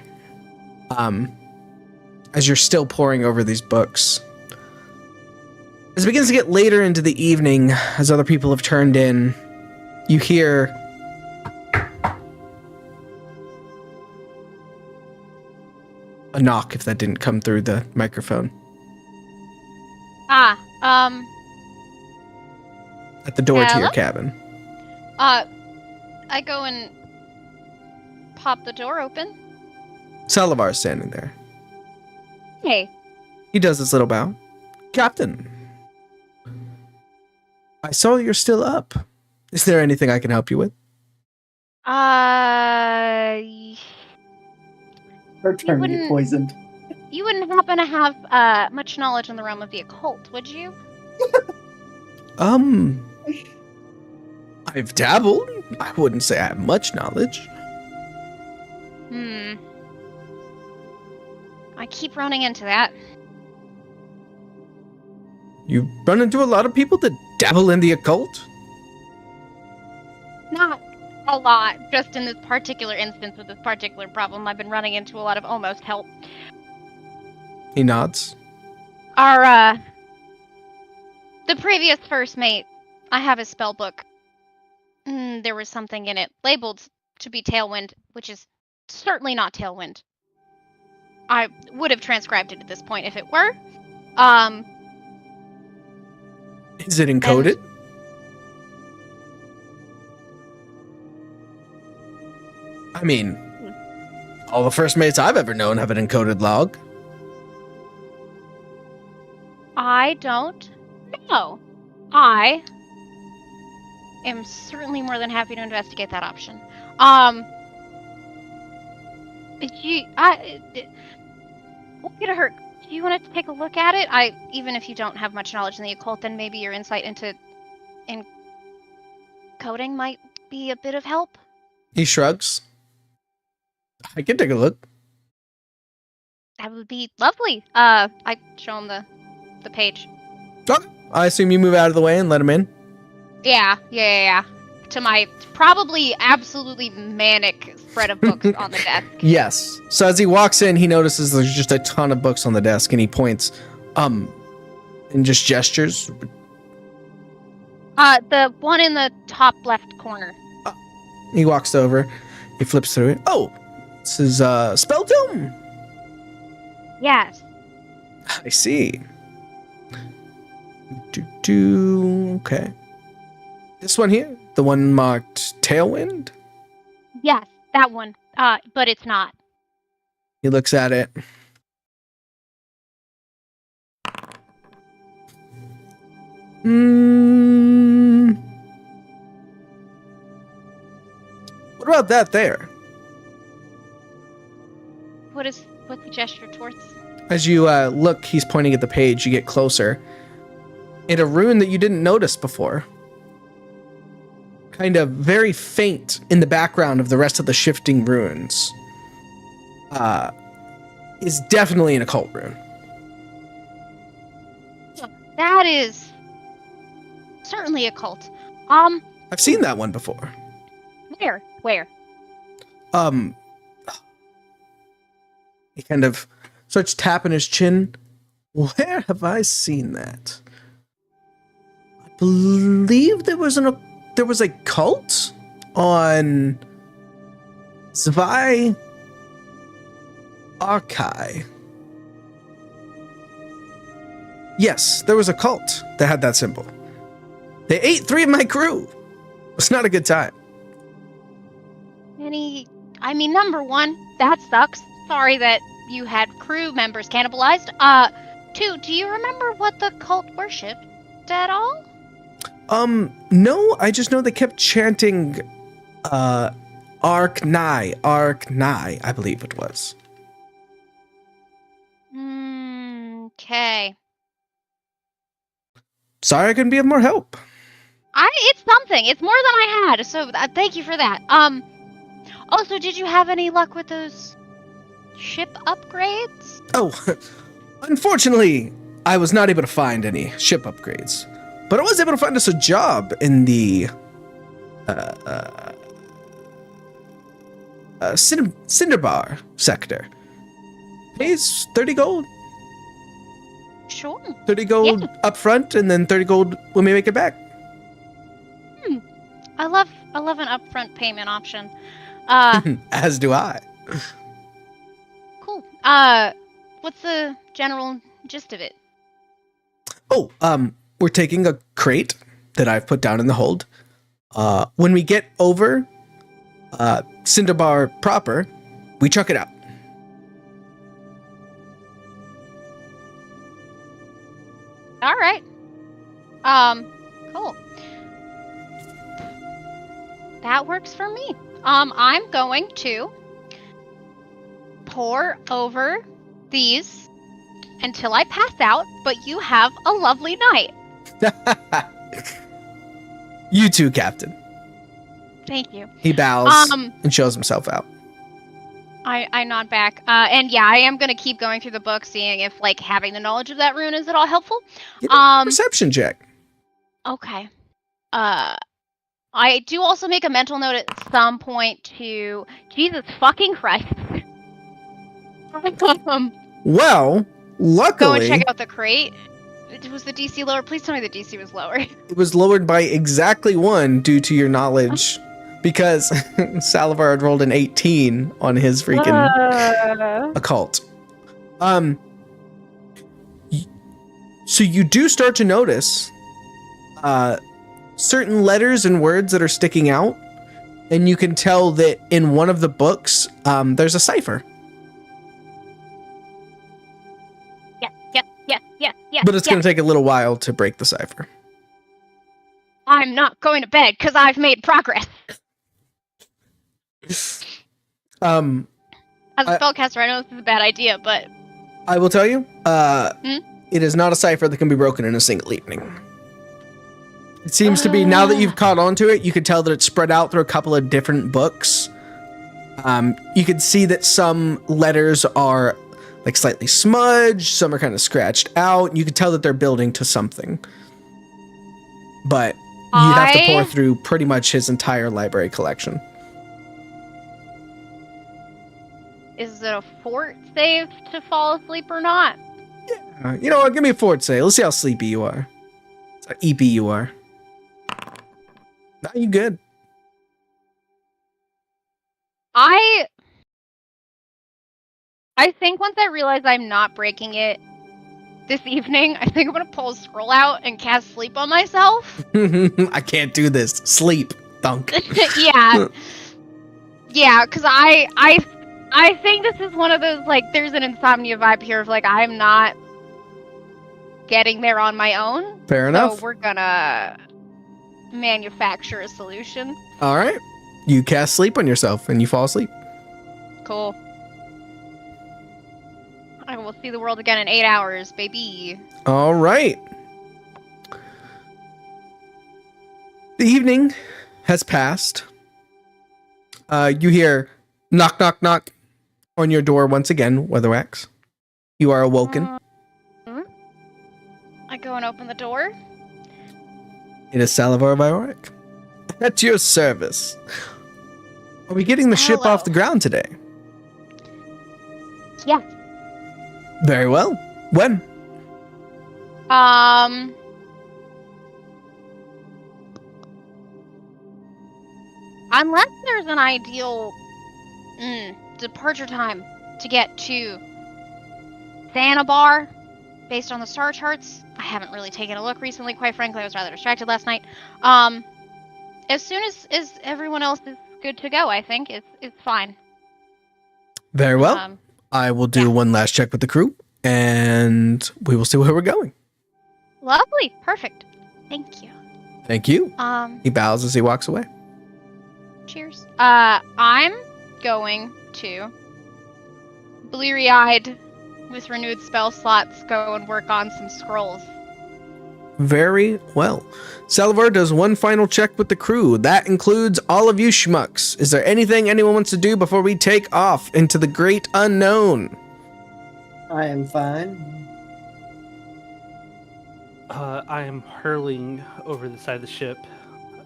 as you're still poring over these books. As it begins to get later into the evening, as other people have turned in, you hear a knock, if that didn't come through the microphone. At the door to your Hello? cabin. I go and pop the door open. Salavar's standing there. Hey. He does his little bow. Captain, I saw you're still up. Is there anything I can help you with? Her turn to get wouldn't- poisoned. You wouldn't happen to have much knowledge in the realm of the occult, would you? I've dabbled. I wouldn't say I have much knowledge. I keep running into that. You run into a lot of people that dabble in the occult? Not a lot, just in this particular instance with this particular problem. I've been running into a lot of almost help. He nods. The previous first mate, I have his spell book. There was something in it labeled to be Tailwind, which is certainly not Tailwind. I would have transcribed it at this point if it were. Is it encoded? I mean, all the first mates I've ever known have an encoded log. I don't know. I am certainly more than happy to investigate that option. Won't get hurt. Do you want to take a look at it? Even if you don't have much knowledge in the occult, then maybe your insight into coding might be a bit of help. He shrugs. I can take a look. That would be lovely. I show him the page. Okay. I assume you move out of the way and let him in? Yeah. To my probably absolutely manic spread of books on the desk. Yes. So as he walks in, he notices there's just a ton of books on the desk, and he points, and just gestures. The one in the top left corner. He walks over. He flips through it. Oh, this is Spell Tome. Yes. I see. Okay. This one here, the one marked Tailwind. Yes, that one. But it's not. He looks at it. What about that there? What's the gesture towards? As you look, he's pointing at the page. You get closer. In a rune that you didn't notice before. Kind of very faint in the background of the rest of the shifting runes. Is definitely an occult rune. That is certainly a cult. I've seen that one before. Where? He kind of starts tapping his chin. Where have I seen that? I believe there was a cult on Zvai Arkai. Yes, there was a cult that had that symbol. They ate 3 of my crew. It was not a good time. Number one, that sucks. Sorry that you had crew members cannibalized. 2, do you remember what the cult worshipped at all? No, I just know they kept chanting, Ark Nai, I believe it was. Okay. Sorry I couldn't be of more help. It's something. It's more than I had, so thank you for that. Also, did you have any luck with those ship upgrades? Oh, unfortunately, I was not able to find any ship upgrades. But I was able to find us a job in the Cinderbar sector. pays 30 gold. Sure. 30 gold up front, and then 30 gold when we make it back. I love an upfront payment option. As do I. Cool. What's the general gist of it? Oh, we're taking a crate that I've put down in the hold. When we get over Cinderbar proper, we chuck it out. All right. Cool. That works for me. I'm going to pour over these until I pass out, but you have a lovely night. You too, Captain. Thank you. He bows and shows himself out. I nod back. And yeah, I am going to keep going through the book, seeing if, like, having the knowledge of that rune is at all helpful. Give me a perception check. Okay. I do also make a mental note at some point to... Jesus fucking Christ. Well, luckily... Go and check out the crate. Was the DC lower? Please tell me the DC was lower. It was lowered by exactly 1 due to your knowledge, because Salivar had rolled an 18 on his freaking occult. So you do start to notice certain letters and words that are sticking out, and you can tell that in one of the books there's a cipher. Yeah. But it's going to take a little while to break the cipher. I'm not going to bed because I've made progress. As a spellcaster, I know this is a bad idea, but... I will tell you, it is not a cipher that can be broken in a single evening. It seems to be, now that you've caught on to it, you can tell that it's spread out through a couple of different books. You can see that some letters are like slightly smudged, some are kind of scratched out. You can tell that they're building to something. But you'd have to pour through pretty much his entire library collection. Is it a fort save to fall asleep or not? Yeah. You know what? Give me a fort save. Let's see how sleepy you are. How EP you are. No, you good. I think once I realize I'm not breaking it this evening, I think I'm gonna pull a scroll out and cast sleep on myself. I can't do this. Sleep. Thunk. Yeah, because I think this is one of those, like, there's an insomnia vibe here of, like, I'm not getting there on my own. Fair enough. So we're gonna manufacture a solution. All right. You cast sleep on yourself and you fall asleep. Cool. I will see the world again in 8 hours, baby. All right. The evening has passed. You hear knock, knock, knock on your door once again, Weatherwax. You are awoken. I go and open the door. It is Salivar Vioric. At your service. Are we getting the ship off the ground today? Yeah. Very well. When? Unless there's an ideal departure time to get to Xanabar, based on the star charts. I haven't really taken a look recently, quite frankly. I was rather distracted last night. As soon as everyone else is good to go, I think it's fine. Very well. I will do one last check with the crew, and we will see where we're going. Lovely. Perfect. Thank you. Thank you. He bows as he walks away. Cheers. I'm going to, bleary-eyed, with renewed spell slots, go and work on some scrolls. Very well. Salivar does one final check with the crew. That includes all of you schmucks. Is there anything anyone wants to do before we take off into the great unknown? I am fine. I am hurling over the side of the ship.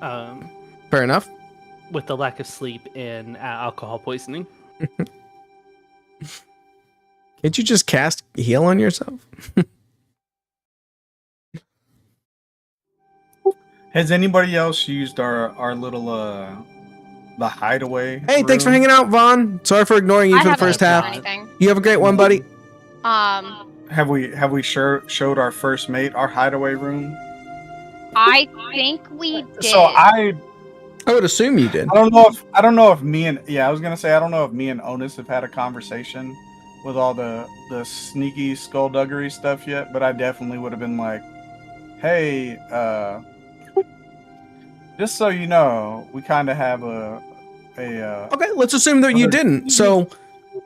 Fair enough. With the lack of sleep and alcohol poisoning. Can't you just cast heal on yourself? Has anybody else used our little the hideaway? Hey, thanks for room? hanging out, Vaughn. Sorry for ignoring you I for the haven't first done half. anything. You have a great one, buddy. Have we showed our first mate our hideaway room? I think we did. So I would assume you did. I don't know if me and I was gonna say I don't know if me and Onus have had a conversation with all the sneaky skullduggery stuff yet, but I definitely would have been like, hey, just so you know, we kind of have a Okay, let's assume that you didn't. So,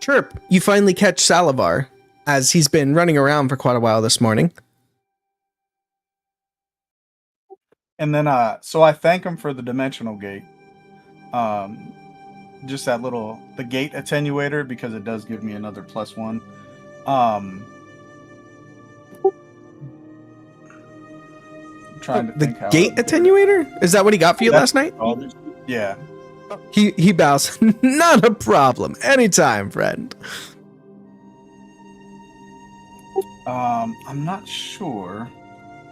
Chirp, you finally catch Salivar, as he's been running around for quite a while this morning. and then so I thank him for the dimensional gate. Just that the gate attenuator, because it does give me another +1. I'm trying to think how gate attenuator? Is that what he got for you last night? Yeah. He bows. Not a problem. Anytime, friend. I'm not sure.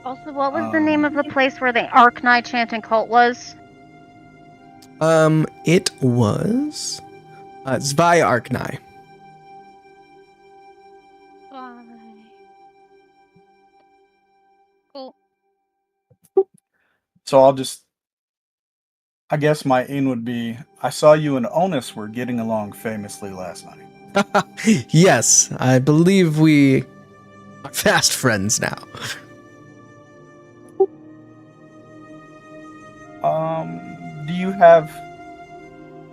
Also, what was the name of the place where the Arknai chanting cult was? It was Zvai Arknai. Cool. So I guess my in would be, I saw you and Onus were getting along famously last night. Yes, I believe we are fast friends now. Do you have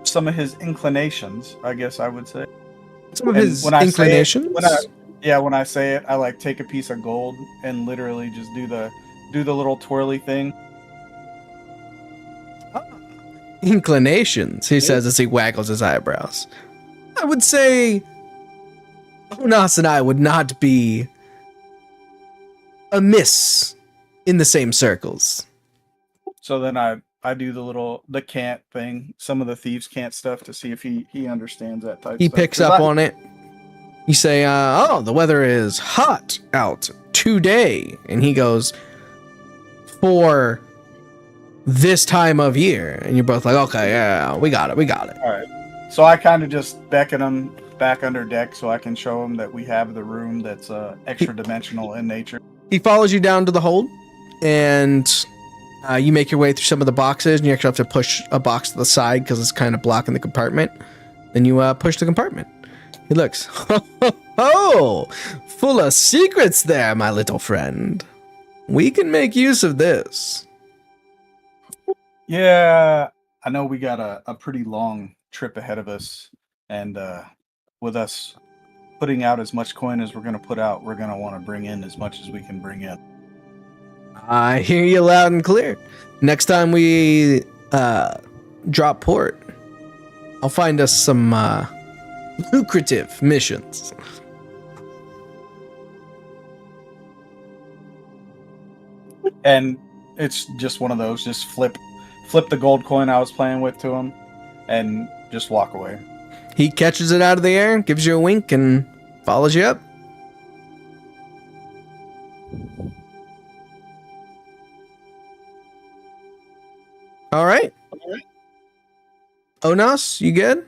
some of his inclinations, I guess I would say? Some of his inclinations? When I say it, I take a piece of gold and literally just do the little twirly thing. Inclinations, he says as he waggles his eyebrows. I would say Onas and I would not be amiss in the same circles. So then I do the can't thing, some of the thieves can't stuff, to see if he understands that type He stuff. picks up on it. You say, the weather is hot out today. And he goes, for this time of year. And you're both like, okay, yeah, we got it. All right. So I kind of just beckon him back under deck so I can show him that we have the room that's extra dimensional in nature. He follows you down to the hold, and you make your way through some of the boxes, and you actually have to push a box to the side because it's kind of blocking the compartment. Then you push the compartment. He looks, oh, full of secrets there, my little friend. We can make use of this. Yeah, I know we got a pretty long trip ahead of us, and with us putting out as much coin as we're going to put out, we're going to want to bring in as much as we can bring in. I hear you loud and clear. Next time we drop port, I'll find us some lucrative missions. And it's just one of those, just flip the gold coin I was playing with to him and just walk away. He catches it out of the air, gives you a wink, and follows you up. All right. Onas, you good?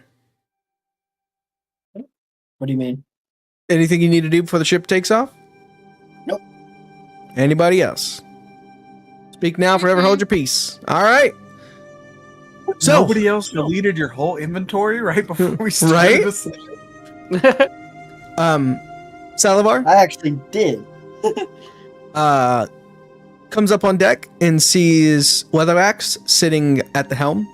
What do you mean? Anything you need to do before the ship takes off? Nope. Anybody else? Speak now, forever hold your peace. All right. So, nobody else deleted your whole inventory right before we started Right? this session? Salivar? I actually did. Comes up on deck and sees Weatheraxe sitting at the helm.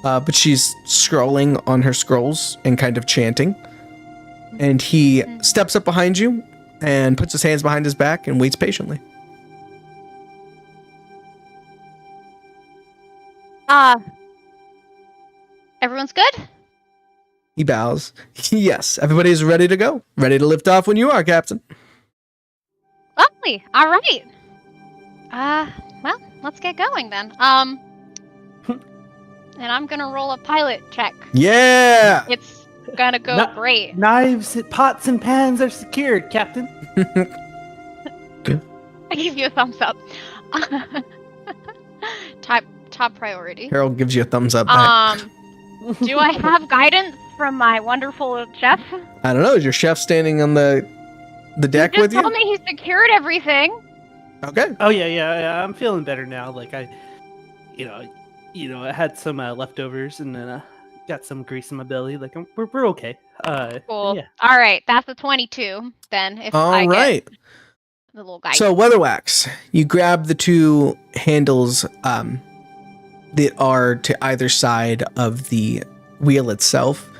But she's scrolling on her scrolls and kind of chanting. And he steps up behind you and puts his hands behind his back and waits patiently. Everyone's good? He bows. Yes, everybody's ready to go. Ready to lift off when you are, Captain. Lovely. All right. Well, let's get going then. And I'm gonna roll a pilot check. Yeah! gonna go Not- great. Knives, pots, and pans are secured, Captain. I give you a thumbs up. top priority. Harold gives you a thumbs up back. Do I have guidance from my wonderful chef? I don't know. Is your chef standing on the deck He with just you? told me he secured everything. Okay. Oh yeah. I'm feeling better now. Like I had some leftovers and then got some grease in my belly. Like we're okay. Cool. Yeah. All right, that's a 22 then. If I All get right. the little guy. So Weatherwax, you grab the two handles that are to either side of the wheel itself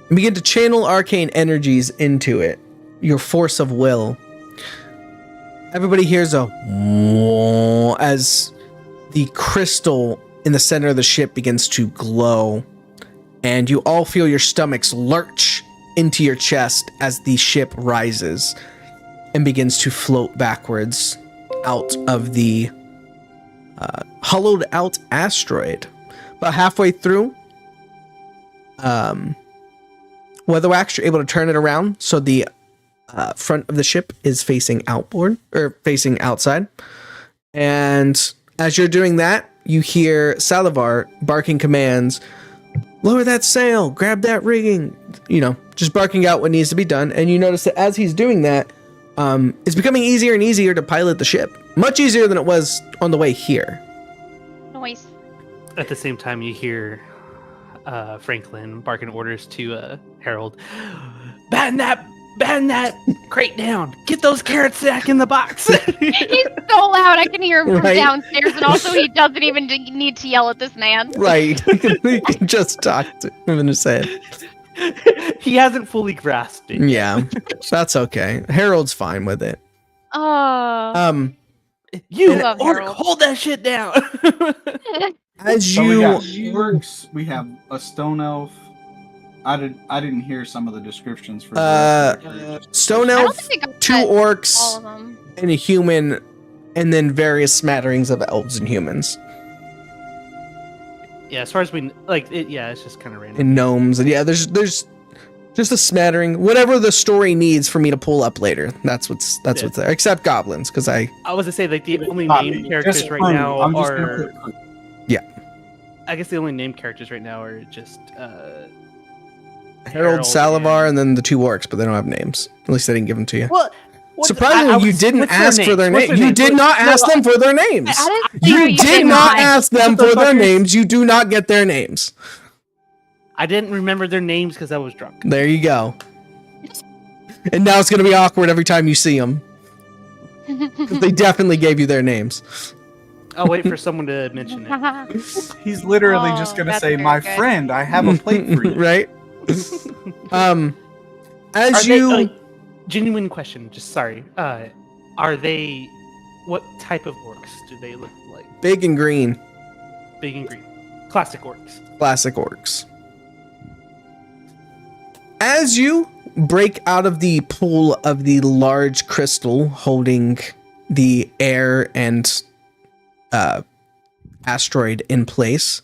and begin to channel arcane energies into it. Your force of will. Everybody hears a whoa as the crystal in the center of the ship begins to glow, and you all feel your stomachs lurch into your chest as the ship rises and begins to float backwards out of the hollowed out asteroid. About halfway through, Weatherwax, you're able to turn it around so the front of the ship is facing outboard or facing outside. And as you're doing that, you hear Salivar barking commands. Lower that sail, grab that rigging, just barking out what needs to be done. And you notice that as he's doing that, it's becoming easier and easier to pilot the ship. Much easier than it was on the way here. Noise. At the same time, you hear Franklin barking orders to Harold. Batten that crate down. Get those carrots back in the box. He's so loud, I can hear him from Right. downstairs, and also he doesn't even need to yell at this man. Right. You can just talk to him in his head. He hasn't fully grasped it. Yeah, that's okay. Harold's fine with it. Oh. You I love Harold. hold that shit down. As So we you got orcs, we have a stone elf. I didn't hear some of the descriptions for the rest of the creatures. stone I don't elf, think I got 2 all orcs, of them. and a human, and then various smatterings of elves and humans Yeah, as far as we it's just kind of random. and gnomes, and there's just a smattering. Whatever the story needs for me to pull up later, that's what's there. Except goblins, because I was to say like the only Copy. named characters Just right crew. now I'm just gonna are. put crew. I guess the only named characters right now are just Harold, Salivar, and then the 2 orcs, but they don't have names. At least they didn't give them to you. What? Surprisingly, you didn't ask for their names. You did not ask them for their names. I didn't You think did not mind. ask them What the for their fuck is- names. You do not get their names. I didn't remember their names because I was drunk. There you go. And now it's going to be awkward every time you see them. Because they definitely gave you their names. I'll wait for someone to mention it. He's literally Oh, just gonna that's say, very "My good. friend, I have a plate for you." Right? As Are they, you... like, genuine question, just sorry. Are they what type of orcs do they look like? Big and green. Big and green. Classic orcs. Classic orcs. As you break out of the pool of the large crystal holding the air and asteroid in place,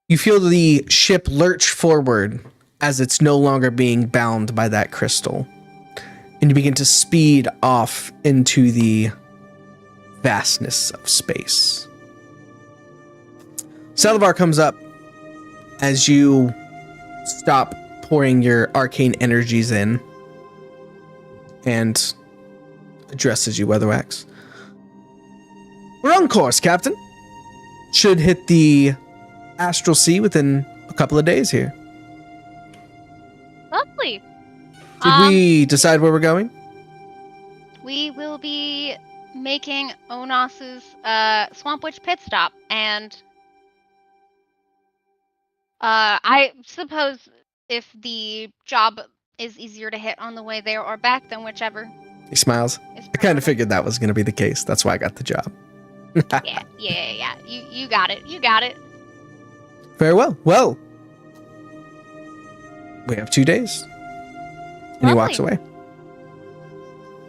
you feel the ship lurch forward as it's no longer being bound by that crystal. And you begin to speed off into the vastness of space. Salivar comes up as you stop pouring your arcane energies in and addresses you, Weatherwax. We're on course, Captain. Should hit the astral sea within a couple of days here. Lovely. Did we decide where we're going? We will be making Onos's Swamp Witch pit stop, and I suppose if the job is easier to hit on the way there or back, then whichever He smiles. is I kind of figured that was going to be the case. That's why I got the job. Yeah. You got it. You got it. Very well. Well, we have 2 days. And he walks Lovely. away.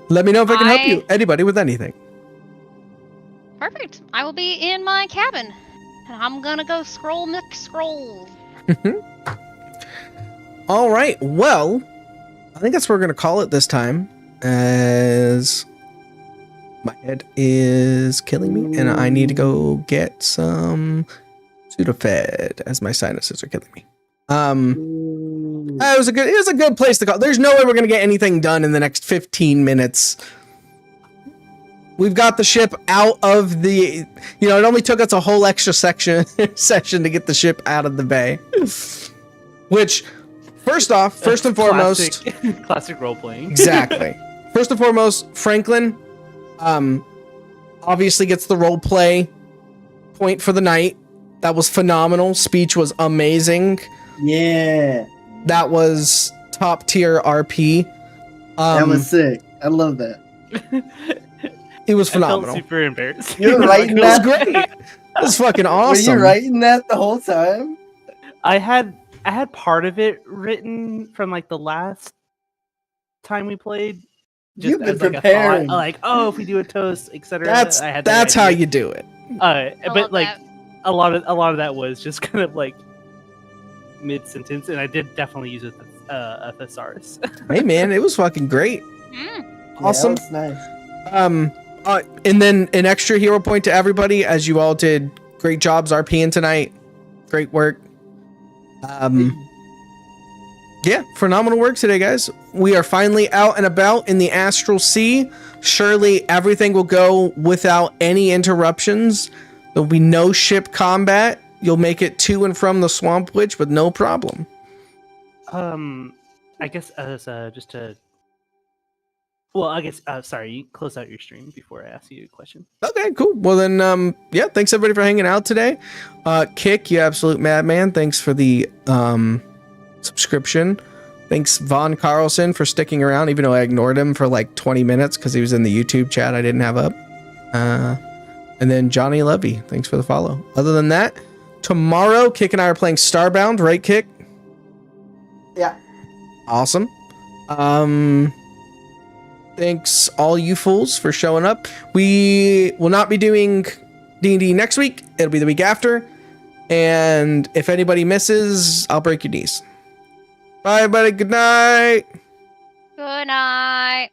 Let me know if I can help I- you, anybody, with anything. Perfect. I will be in my cabin, and I'm gonna go scroll mix scrolls. All right. Well, I think that's what we're going to call it this time, as my head is killing me and I need to go get some Sudafed as my sinuses are killing me. It was a good place to call. There's no way we're going to get anything done in the next 15 minutes. We've got the ship out of the, it only took us a whole extra session to get the ship out of the bay. Which, first and foremost, classic role playing. Exactly. First and foremost, Franklin, obviously gets the role play point for the night. That was phenomenal. Speech was amazing. Yeah. That was top tier RP. That was sick. I love that. It was I phenomenal. felt super embarrassed. You're writing It was that? great. It was fucking awesome. Were you writing that the whole time? I had part of it written from like the last time we played. You've been as, like, preparing. a thought, like, if we do a toast, etc. That's how you do it. I love But like that. a lot of that was just kind of like mid sentence, and I did definitely use a thesaurus. Hey man, it was fucking great. Awesome. Yeah, that was nice. And then an extra hero point to everybody, as you all did great jobs RPing tonight. Great work. Yeah, phenomenal work today, guys. We are finally out and about in the Astral Sea. Surely everything will go without any interruptions. There'll be no ship combat. You'll make it to and from the Swamp Witch with no problem. I guess just to. Well, sorry, you close out your stream before I ask you a question. Okay, cool. Well then, yeah, thanks everybody for hanging out today. Kick, you absolute madman. Thanks for the subscription. Thanks Von Carlson for sticking around, even though I ignored him for like 20 minutes because he was in the YouTube chat I didn't have up. And then Johnny Levy, thanks for the follow. Other than that, tomorrow Kick and I are playing Starbound, right, Kick? Yeah. Awesome. Thanks all you fools for showing up. We will not be doing D&D next week. It'll be the week after. And if anybody misses, I'll break your knees. Bye, everybody. Good night. Good night.